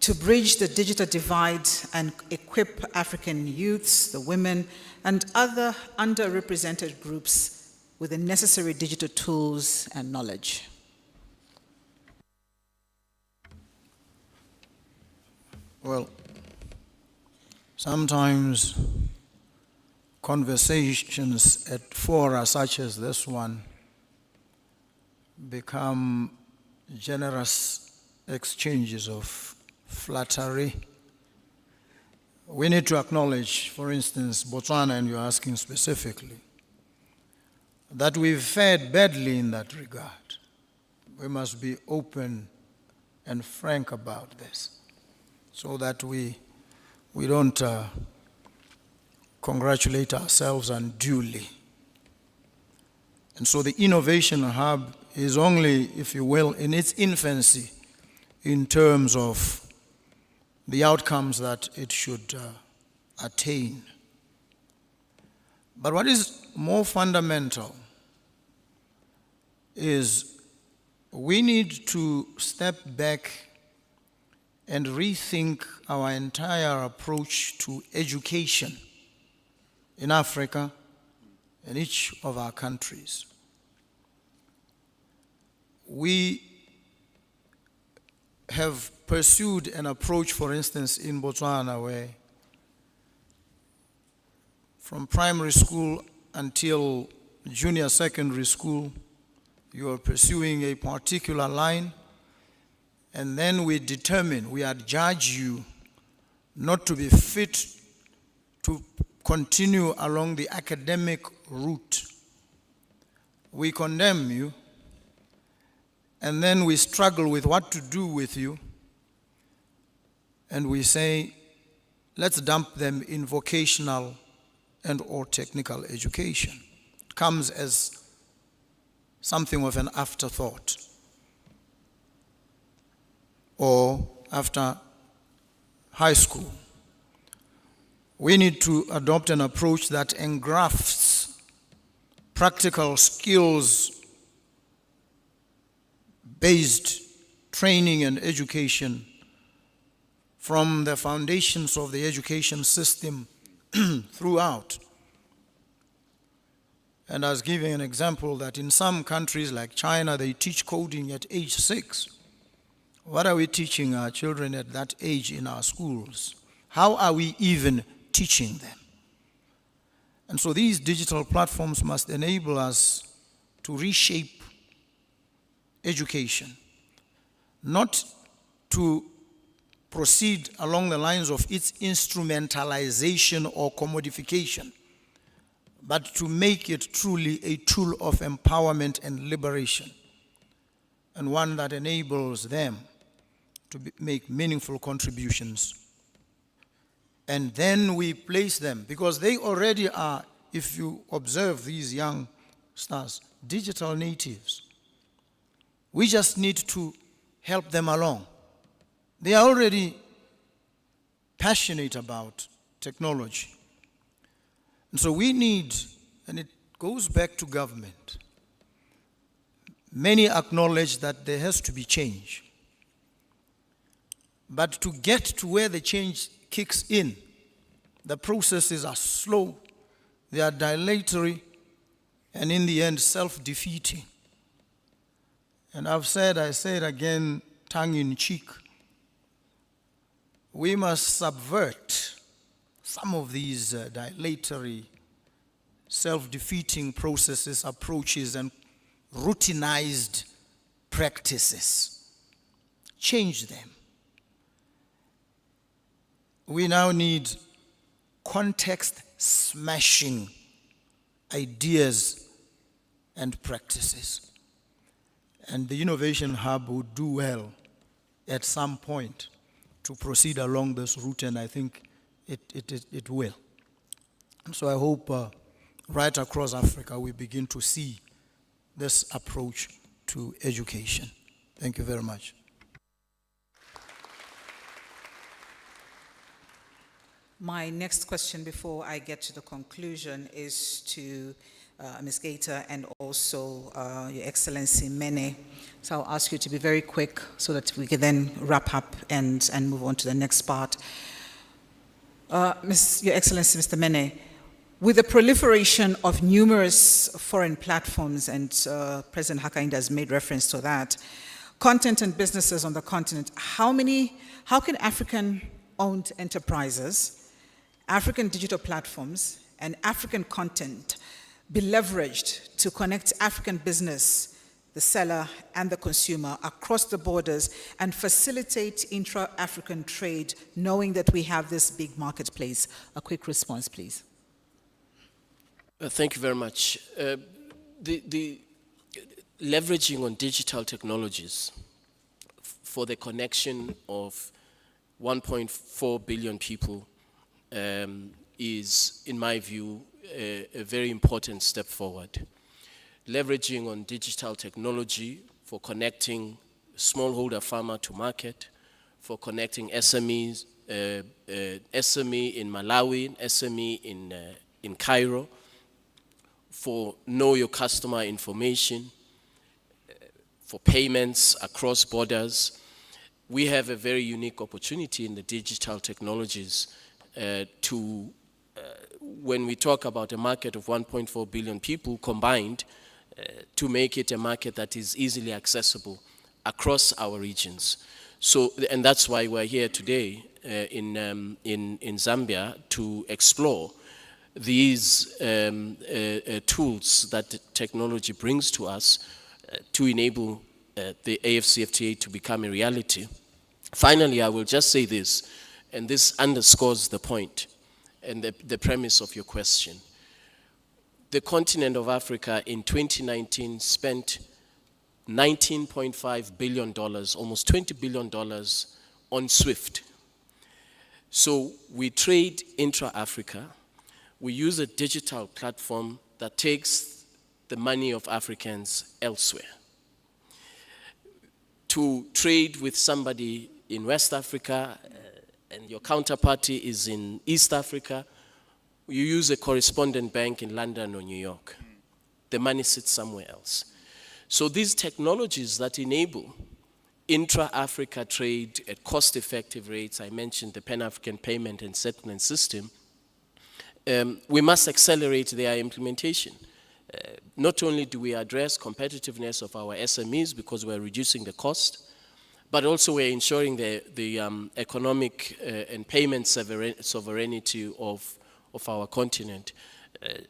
to bridge the digital divide and equip African youths, the women, and other underrepresented groups with the necessary digital tools and knowledge? Well, sometimes conversations at fora such as this one become generous exchanges of flattery. We need to acknowledge, for instance, Botswana, and you're asking specifically, that we've fared badly in that regard. We must be open and frank about this so that we don't congratulate ourselves unduly. And so the Innovation Hub is only, if you will, in its infancy in terms of the outcomes that it should attain. But what is more fundamental is we need to step back and rethink our entire approach to education in Africa and each of our countries. We have pursued an approach, for instance, in Botswana, where from primary school until junior secondary school, you are pursuing a particular line, and then we determine, we adjudge you not to be fit to continue along the academic route. We condemn you, and then we struggle with what to do with you, and we say, let's dump them in vocational and or technical education. It comes as something of an afterthought, or after high school. We need to adopt an approach that engrafts practical skills-based training and education from the foundations of the education system throughout. And I was giving an example that in some countries like China, they teach coding at age 6. What are we teaching our children at that age in our schools? How are we even teaching them? And so these digital platforms must enable us to reshape education, not to proceed along the lines of its instrumentalization or commodification, but to make it truly a tool of empowerment and liberation, and one that enables them to make meaningful contributions. And then we place them, because they already are, if you observe these young stars, digital natives. We just need to help them along. They are already passionate about technology. And so we need, and it goes back to government. Many acknowledge that there has to be change. But to get to where the change kicks in, the processes are slow, they are dilatory, and in the end, self-defeating. And I say it again, tongue in cheek. We must subvert some of these dilatory, self-defeating processes, approaches, and routinized practices. Change them. We now need context-smashing ideas and practices. And the Innovation Hub would do well at some point to proceed along this route, and I think it will. And so I hope right across Africa we begin to see this approach to education. Thank you very much. My next question before I get to the conclusion is to Ms. Gator and also Your Excellency Mene. So I'll ask you to be very quick so that we can then wrap up and move on to the next part. Your Excellency, Mr. Mene, with the proliferation of numerous foreign platforms, and President Hakainde has made reference to that, content and businesses on the continent, how can African-owned enterprises, African digital platforms, and African content be leveraged to connect African business, the seller and the consumer across the borders and facilitate intra-African trade, knowing that we have this big marketplace? A quick response, please. Thank you very much. The leveraging on digital technologies for the connection of 1.4 billion people is, in my view, a very important step forward. Leveraging on digital technology for connecting smallholder farmer to market, for connecting SMEs SME in Malawi, an SME in Cairo, for know your customer information, for payments across borders. We have a very unique opportunity in the digital technologies when we talk about a market of 1.4 billion people combined, to make it a market that is easily accessible across our regions. So, and that's why we're here today in Zambia to explore these tools that technology brings to us to enable the AfCFTA to become a reality. Finally, I will just say this, and this underscores the point and the premise of your question. The continent of Africa in 2019 spent $19.5 billion, almost $20 billion on SWIFT. So we trade intra-Africa. We use a digital platform that takes the money of Africans elsewhere. To trade with somebody in West Africa and your counterparty is in East Africa, you use a correspondent bank in London or New York. The money sits somewhere else. So these technologies that enable intra-Africa trade at cost-effective rates, I mentioned the Pan-African Payment and Settlement System, we must accelerate their implementation. Not only do we address competitiveness of our SMEs because we're reducing the cost, but also we're ensuring the economic and payment sovereignty of our continent.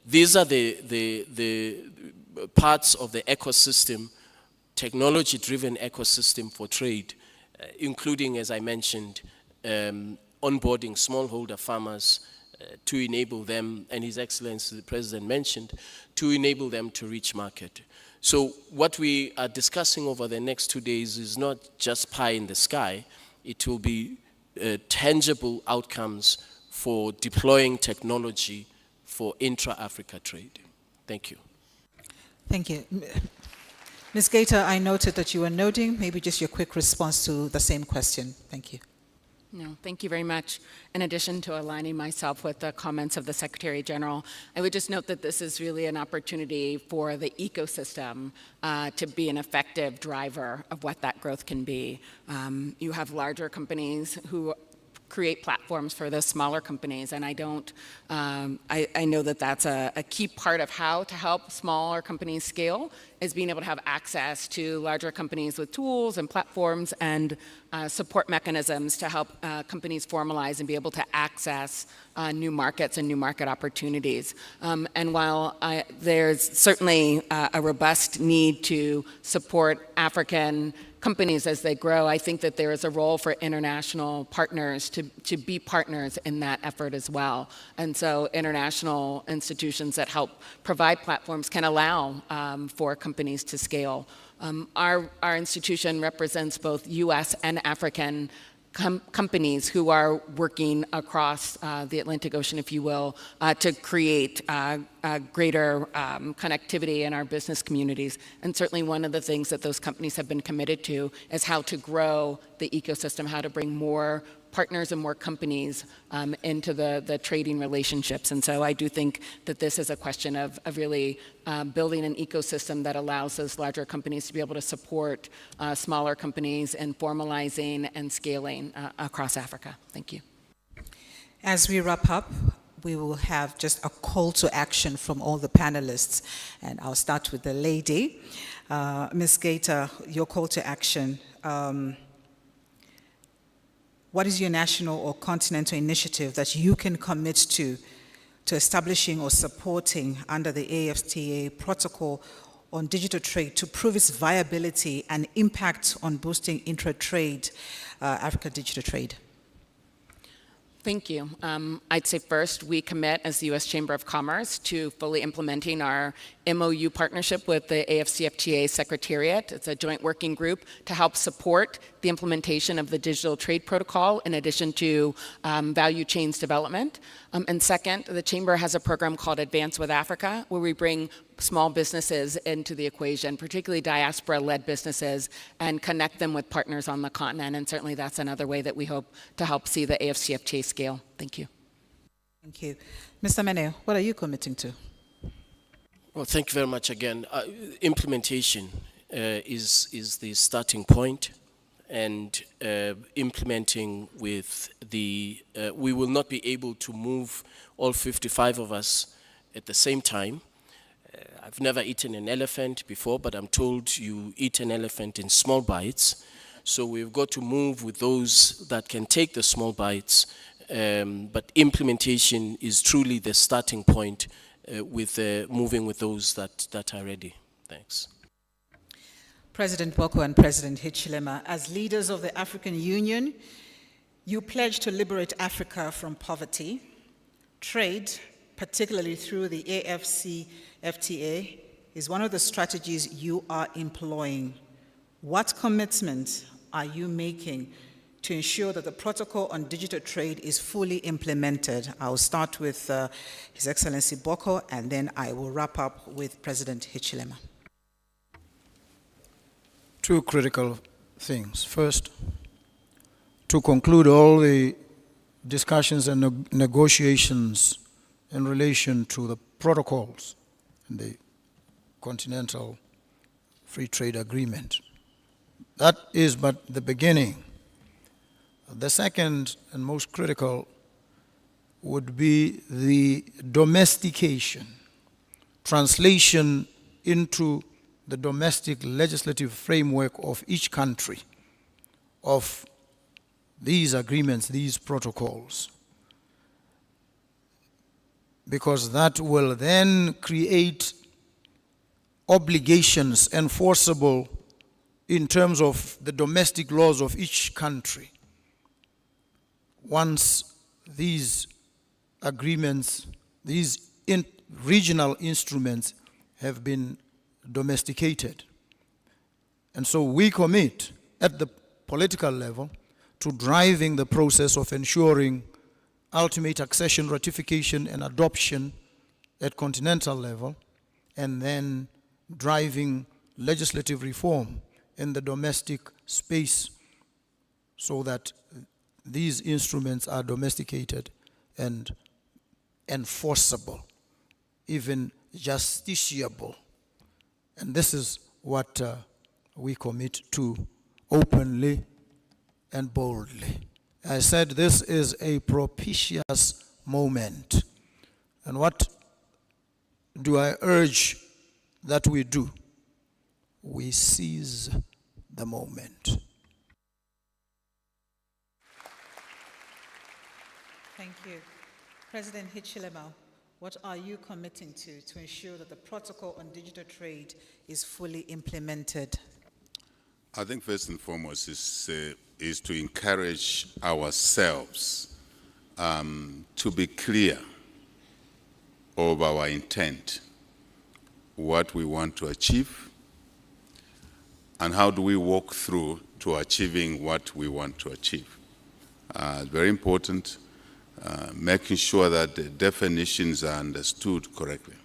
These are the parts of the ecosystem, technology-driven ecosystem for trade, including, as I mentioned, onboarding smallholder farmers to enable them, and His Excellency the President mentioned, to enable them to reach market. So what we are discussing over the next 2 days is not just pie in the sky. It will be tangible outcomes for deploying technology for intra-Africa trade. Thank you. Thank you. Ms. Gator, I noted that you were noting, maybe just your quick response to the same question. Thank you. No, thank you very much. In addition to aligning myself with the comments of the Secretary General, I would just note that this is really an opportunity for the ecosystem to be an effective driver of what that growth can be. You have larger companies who create platforms for the smaller companies, and I know that that's a key part of how to help smaller companies scale, is being able to have access to larger companies with tools and platforms and support mechanisms to help companies formalize and be able to access new markets and new market opportunities. And while there's certainly a robust need to support African companies as they grow, I think that there is a role for international partners to be partners in that effort as well. And so international institutions that help provide platforms can allow for companies to scale. Our institution represents both US and African companies who are working across the Atlantic Ocean, if you will, to create greater connectivity in our business communities. And certainly one of the things that those companies have been committed to is how to grow the ecosystem, how to bring more partners and more companies into the trading relationships. And so I do think that this is a question of really building an ecosystem that allows those larger companies to be able to support smaller companies in formalizing and scaling across Africa. Thank you. As we wrap up, we will have just a call to action from all the panelists. And I'll start with the lady. Ms. Gator, your call to action. What is your national or continental initiative that you can commit to establishing or supporting under the AfCFTA protocol on digital trade to prove its viability and impact on boosting intra-trade, Africa digital trade? Thank you. I'd say first, we commit as the U.S. Chamber of Commerce to fully implementing our MOU partnership with the AfCFTA Secretariat. It's a joint working group to help support the implementation of the Digital Trade Protocol in addition to value chains development. And second, the Chamber has a program called Advance with Africa, where we bring small businesses into the equation, particularly diaspora-led businesses, and connect them with partners on the continent. And certainly that's another way that we hope to help see the AfCFTA scale. Thank you. Thank you. Mr. Mene, what are you committing to? Well, thank you very much again. Implementation is the starting point, and implementing with the, we will not be able to move all 55 of us at the same time. I've never eaten an elephant before, but I'm told you eat an elephant in small bites. So we've got to move with those that can take the small bites, but implementation is truly the starting point with moving with those that are ready. Thanks. President Boko and President Hichilema, as leaders of the African Union, you pledge to liberate Africa from poverty. Trade, particularly through the AfCFTA, is one of the strategies you are employing. What commitments are you making to ensure that the protocol on digital trade is fully implemented? I'll start with His Excellency Boko, and then I will wrap up with President Hichilema. Two critical things. First, to conclude all the discussions and negotiations in relation to the protocols in the Continental Free Trade Agreement. That is but the beginning. The second and most critical would be the domestication, translation into the domestic legislative framework of each country of these agreements, these protocols. Because that will then create obligations enforceable in terms of the domestic laws of each country. Once these agreements, these regional instruments have been domesticated. And so we commit at the political level to driving the process of ensuring ultimate accession, ratification, and adoption at continental level, and then driving legislative reform in the domestic space so that these instruments are domesticated and enforceable, even justiciable. And this is what we commit to openly and boldly. I said this is a propitious moment. And what do I urge that we do? We seize the moment. Thank you. President Hichilema, what are you committing to ensure that the protocol on digital trade is fully implemented? I think first and foremost is to encourage ourselves to be clear of our intent, what we want to achieve, and how do we walk through to achieving what we want to achieve. Very important, making sure that the definitions are understood correctly.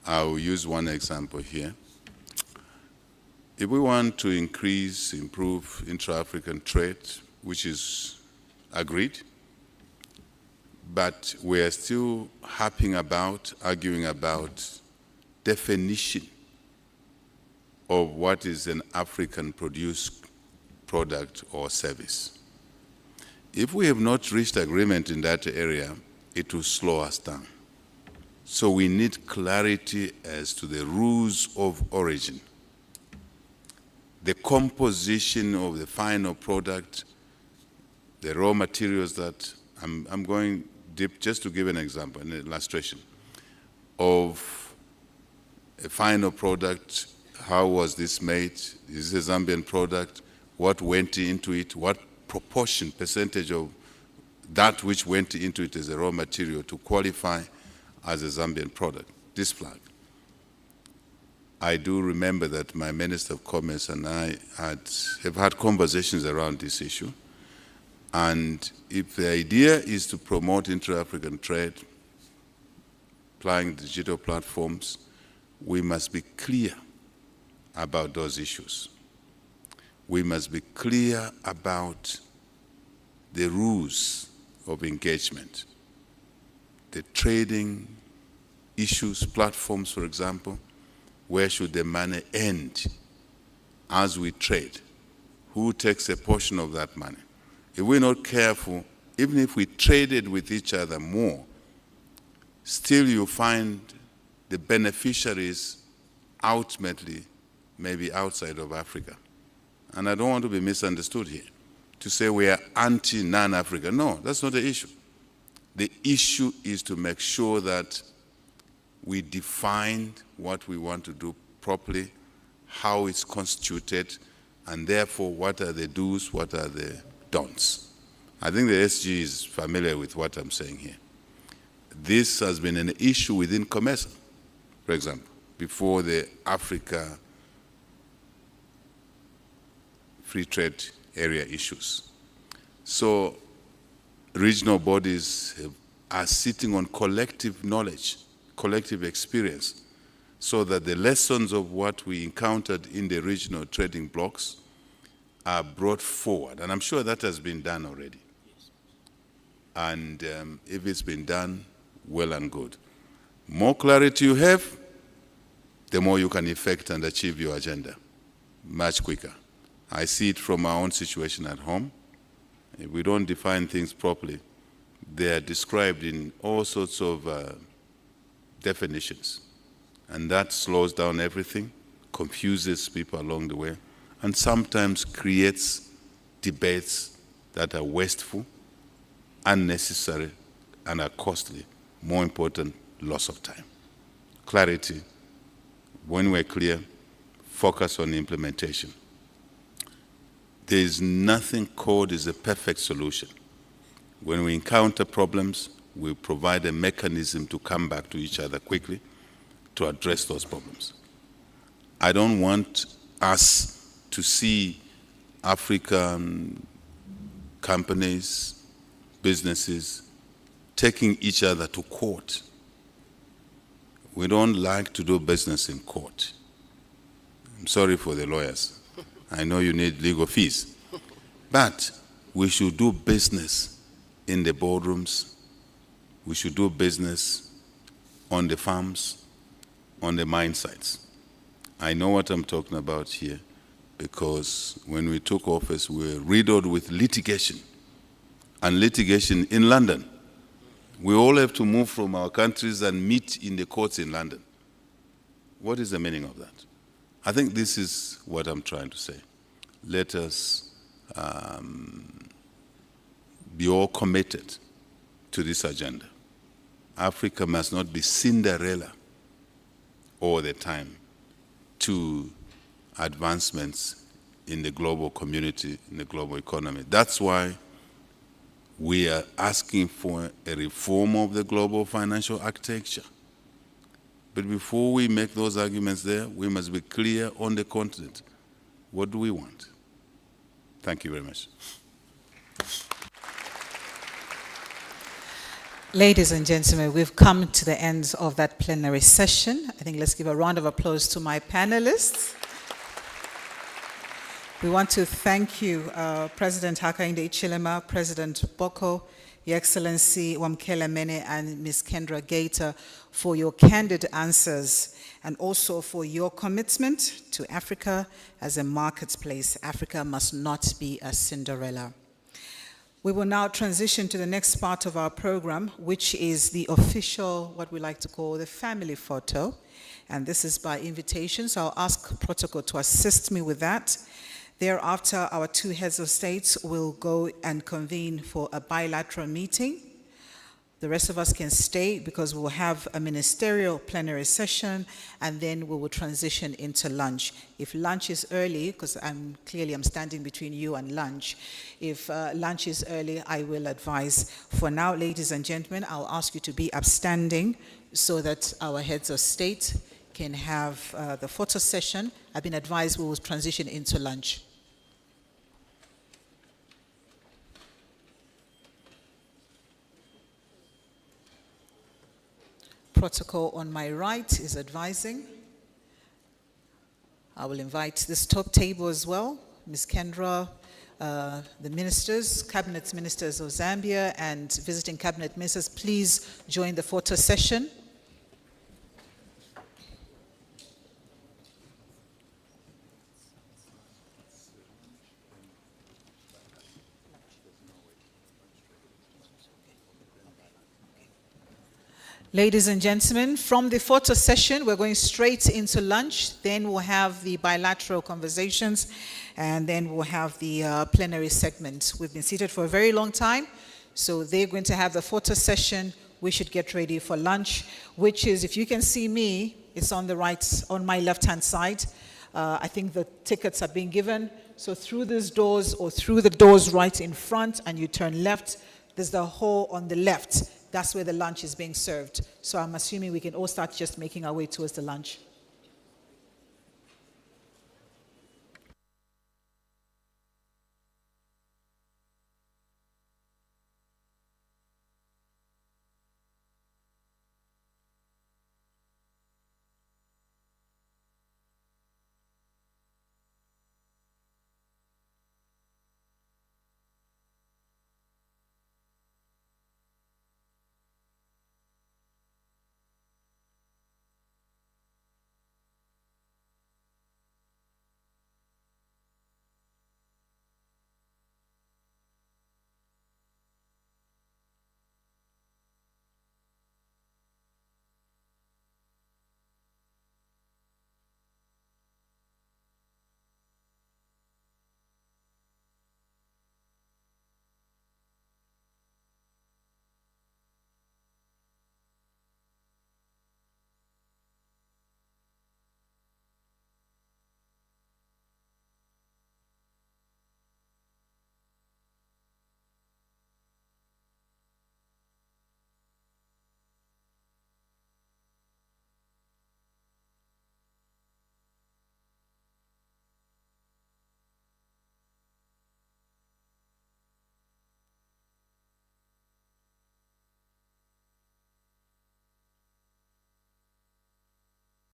I'll use one example here. If we want to increase, improve intra-African trade, which is agreed, but we are still harping about, arguing about definition of what is an African-produced product or service. If we have not reached agreement in that area, it will slow us down. So we need clarity as to the rules of origin, the composition of the final product, the raw materials that, I'm going deep just to give an example, an illustration of a final product. How was this made? Is this a Zambian product? What went into it? What proportion, percentage of that which went into it as a raw material to qualify as a Zambian product? This flag. I do remember that my Minister of Commerce and I have had conversations around this issue. And if the idea is to promote intra-African trade, applying digital platforms, we must be clear about those issues. We must be clear about the rules of engagement, the trading issues, platforms, for example. Where should the money end as we trade? Who takes a portion of that money? If we're not careful, even if we traded with each other more, still you find the beneficiaries ultimately maybe outside of Africa. And I don't want to be misunderstood here, to say we are anti-non-Africa. No, that's not the issue. The issue is to make sure that we define what we want to do properly, how it's constituted, and therefore what are the do's, what are the don'ts. I think the SG is familiar with what I'm saying here. This has been an issue within COMESA, for example, before the Africa Free Trade Area issues. So regional bodies are sitting on collective knowledge, collective experience, so that the lessons of what we encountered in the regional trading blocks are brought forward. And I'm sure that has been done already. And if it's been done, well and good. More clarity you have, the more you can effect and achieve your agenda much quicker. I see it from our own situation at home. If we don't define things properly, they are described in all sorts of definitions. And that slows down everything, confuses people along the way, and sometimes creates debates that are wasteful, unnecessary, and are costly. More important, loss of time. Clarity. When we're clear, focus on implementation. There is nothing called as a perfect solution. When we encounter problems, we provide a mechanism to come back to each other quickly to address those problems. I don't want us to see African companies, businesses, taking each other to court. We don't like to do business in court. I'm sorry for the lawyers. I know you need legal fees. But we should do business in the boardrooms. We should do business on the farms, on the mine sites. I know what I'm talking about here because when we took office, we were riddled with litigation, and litigation in London. We all have to move from our countries and meet in the courts in London. What is the meaning of that? I think this is what I'm trying to say. Let us be all committed to this agenda. Africa must not be Cinderella all the time to advancements in the global community, in the global economy. That's why we are asking for a reform of the global financial architecture. But before we make those arguments there, we must be clear on the continent. What do we want? Thank you very much. Ladies and gentlemen, we've come to the end of that plenary session. I think let's give a round of applause to my panelists. We want to thank you, President Hakainde Hichilema, President Boko, Your Excellency Wamkele Mene, and Ms. Kendra Gator for your candid answers and also for your commitment to Africa as a marketplace. Africa must not be a Cinderella. We will now transition to the next part of our program, which is the official, what we like to call the family photo. And this is by invitation, so I'll ask protocol to assist me with that. Thereafter, our two heads of states will go and convene for a bilateral meeting. The rest of us can stay because we'll have a ministerial plenary session and then we will transition into lunch. If lunch is early, because I'm standing between you and lunch, if lunch is early, I will advise. For now, ladies and gentlemen, I'll ask you to be upstanding so that our heads of state can can have the photo session. I've been advised we will transition into lunch. Protocol on my right is advising. I will invite this top table as well, Ms. Kendra, the ministers, cabinet ministers of Zambia and visiting cabinet ministers, please join the photo session. Ladies and gentlemen, from the photo session, we're going straight into lunch. Then we'll have the bilateral conversations, and then we'll have the plenary segment. We've been seated for a very long time, so they're going to have the photo session. We should get ready for lunch, which is, if you can see me, it's on the right, on my left-hand side. I think the tickets are being given. So through these doors, or through the doors right in front, and you turn left, there's the hall on the left. That's where the lunch is being served. So I'm assuming we can all start just making our way towards the lunch.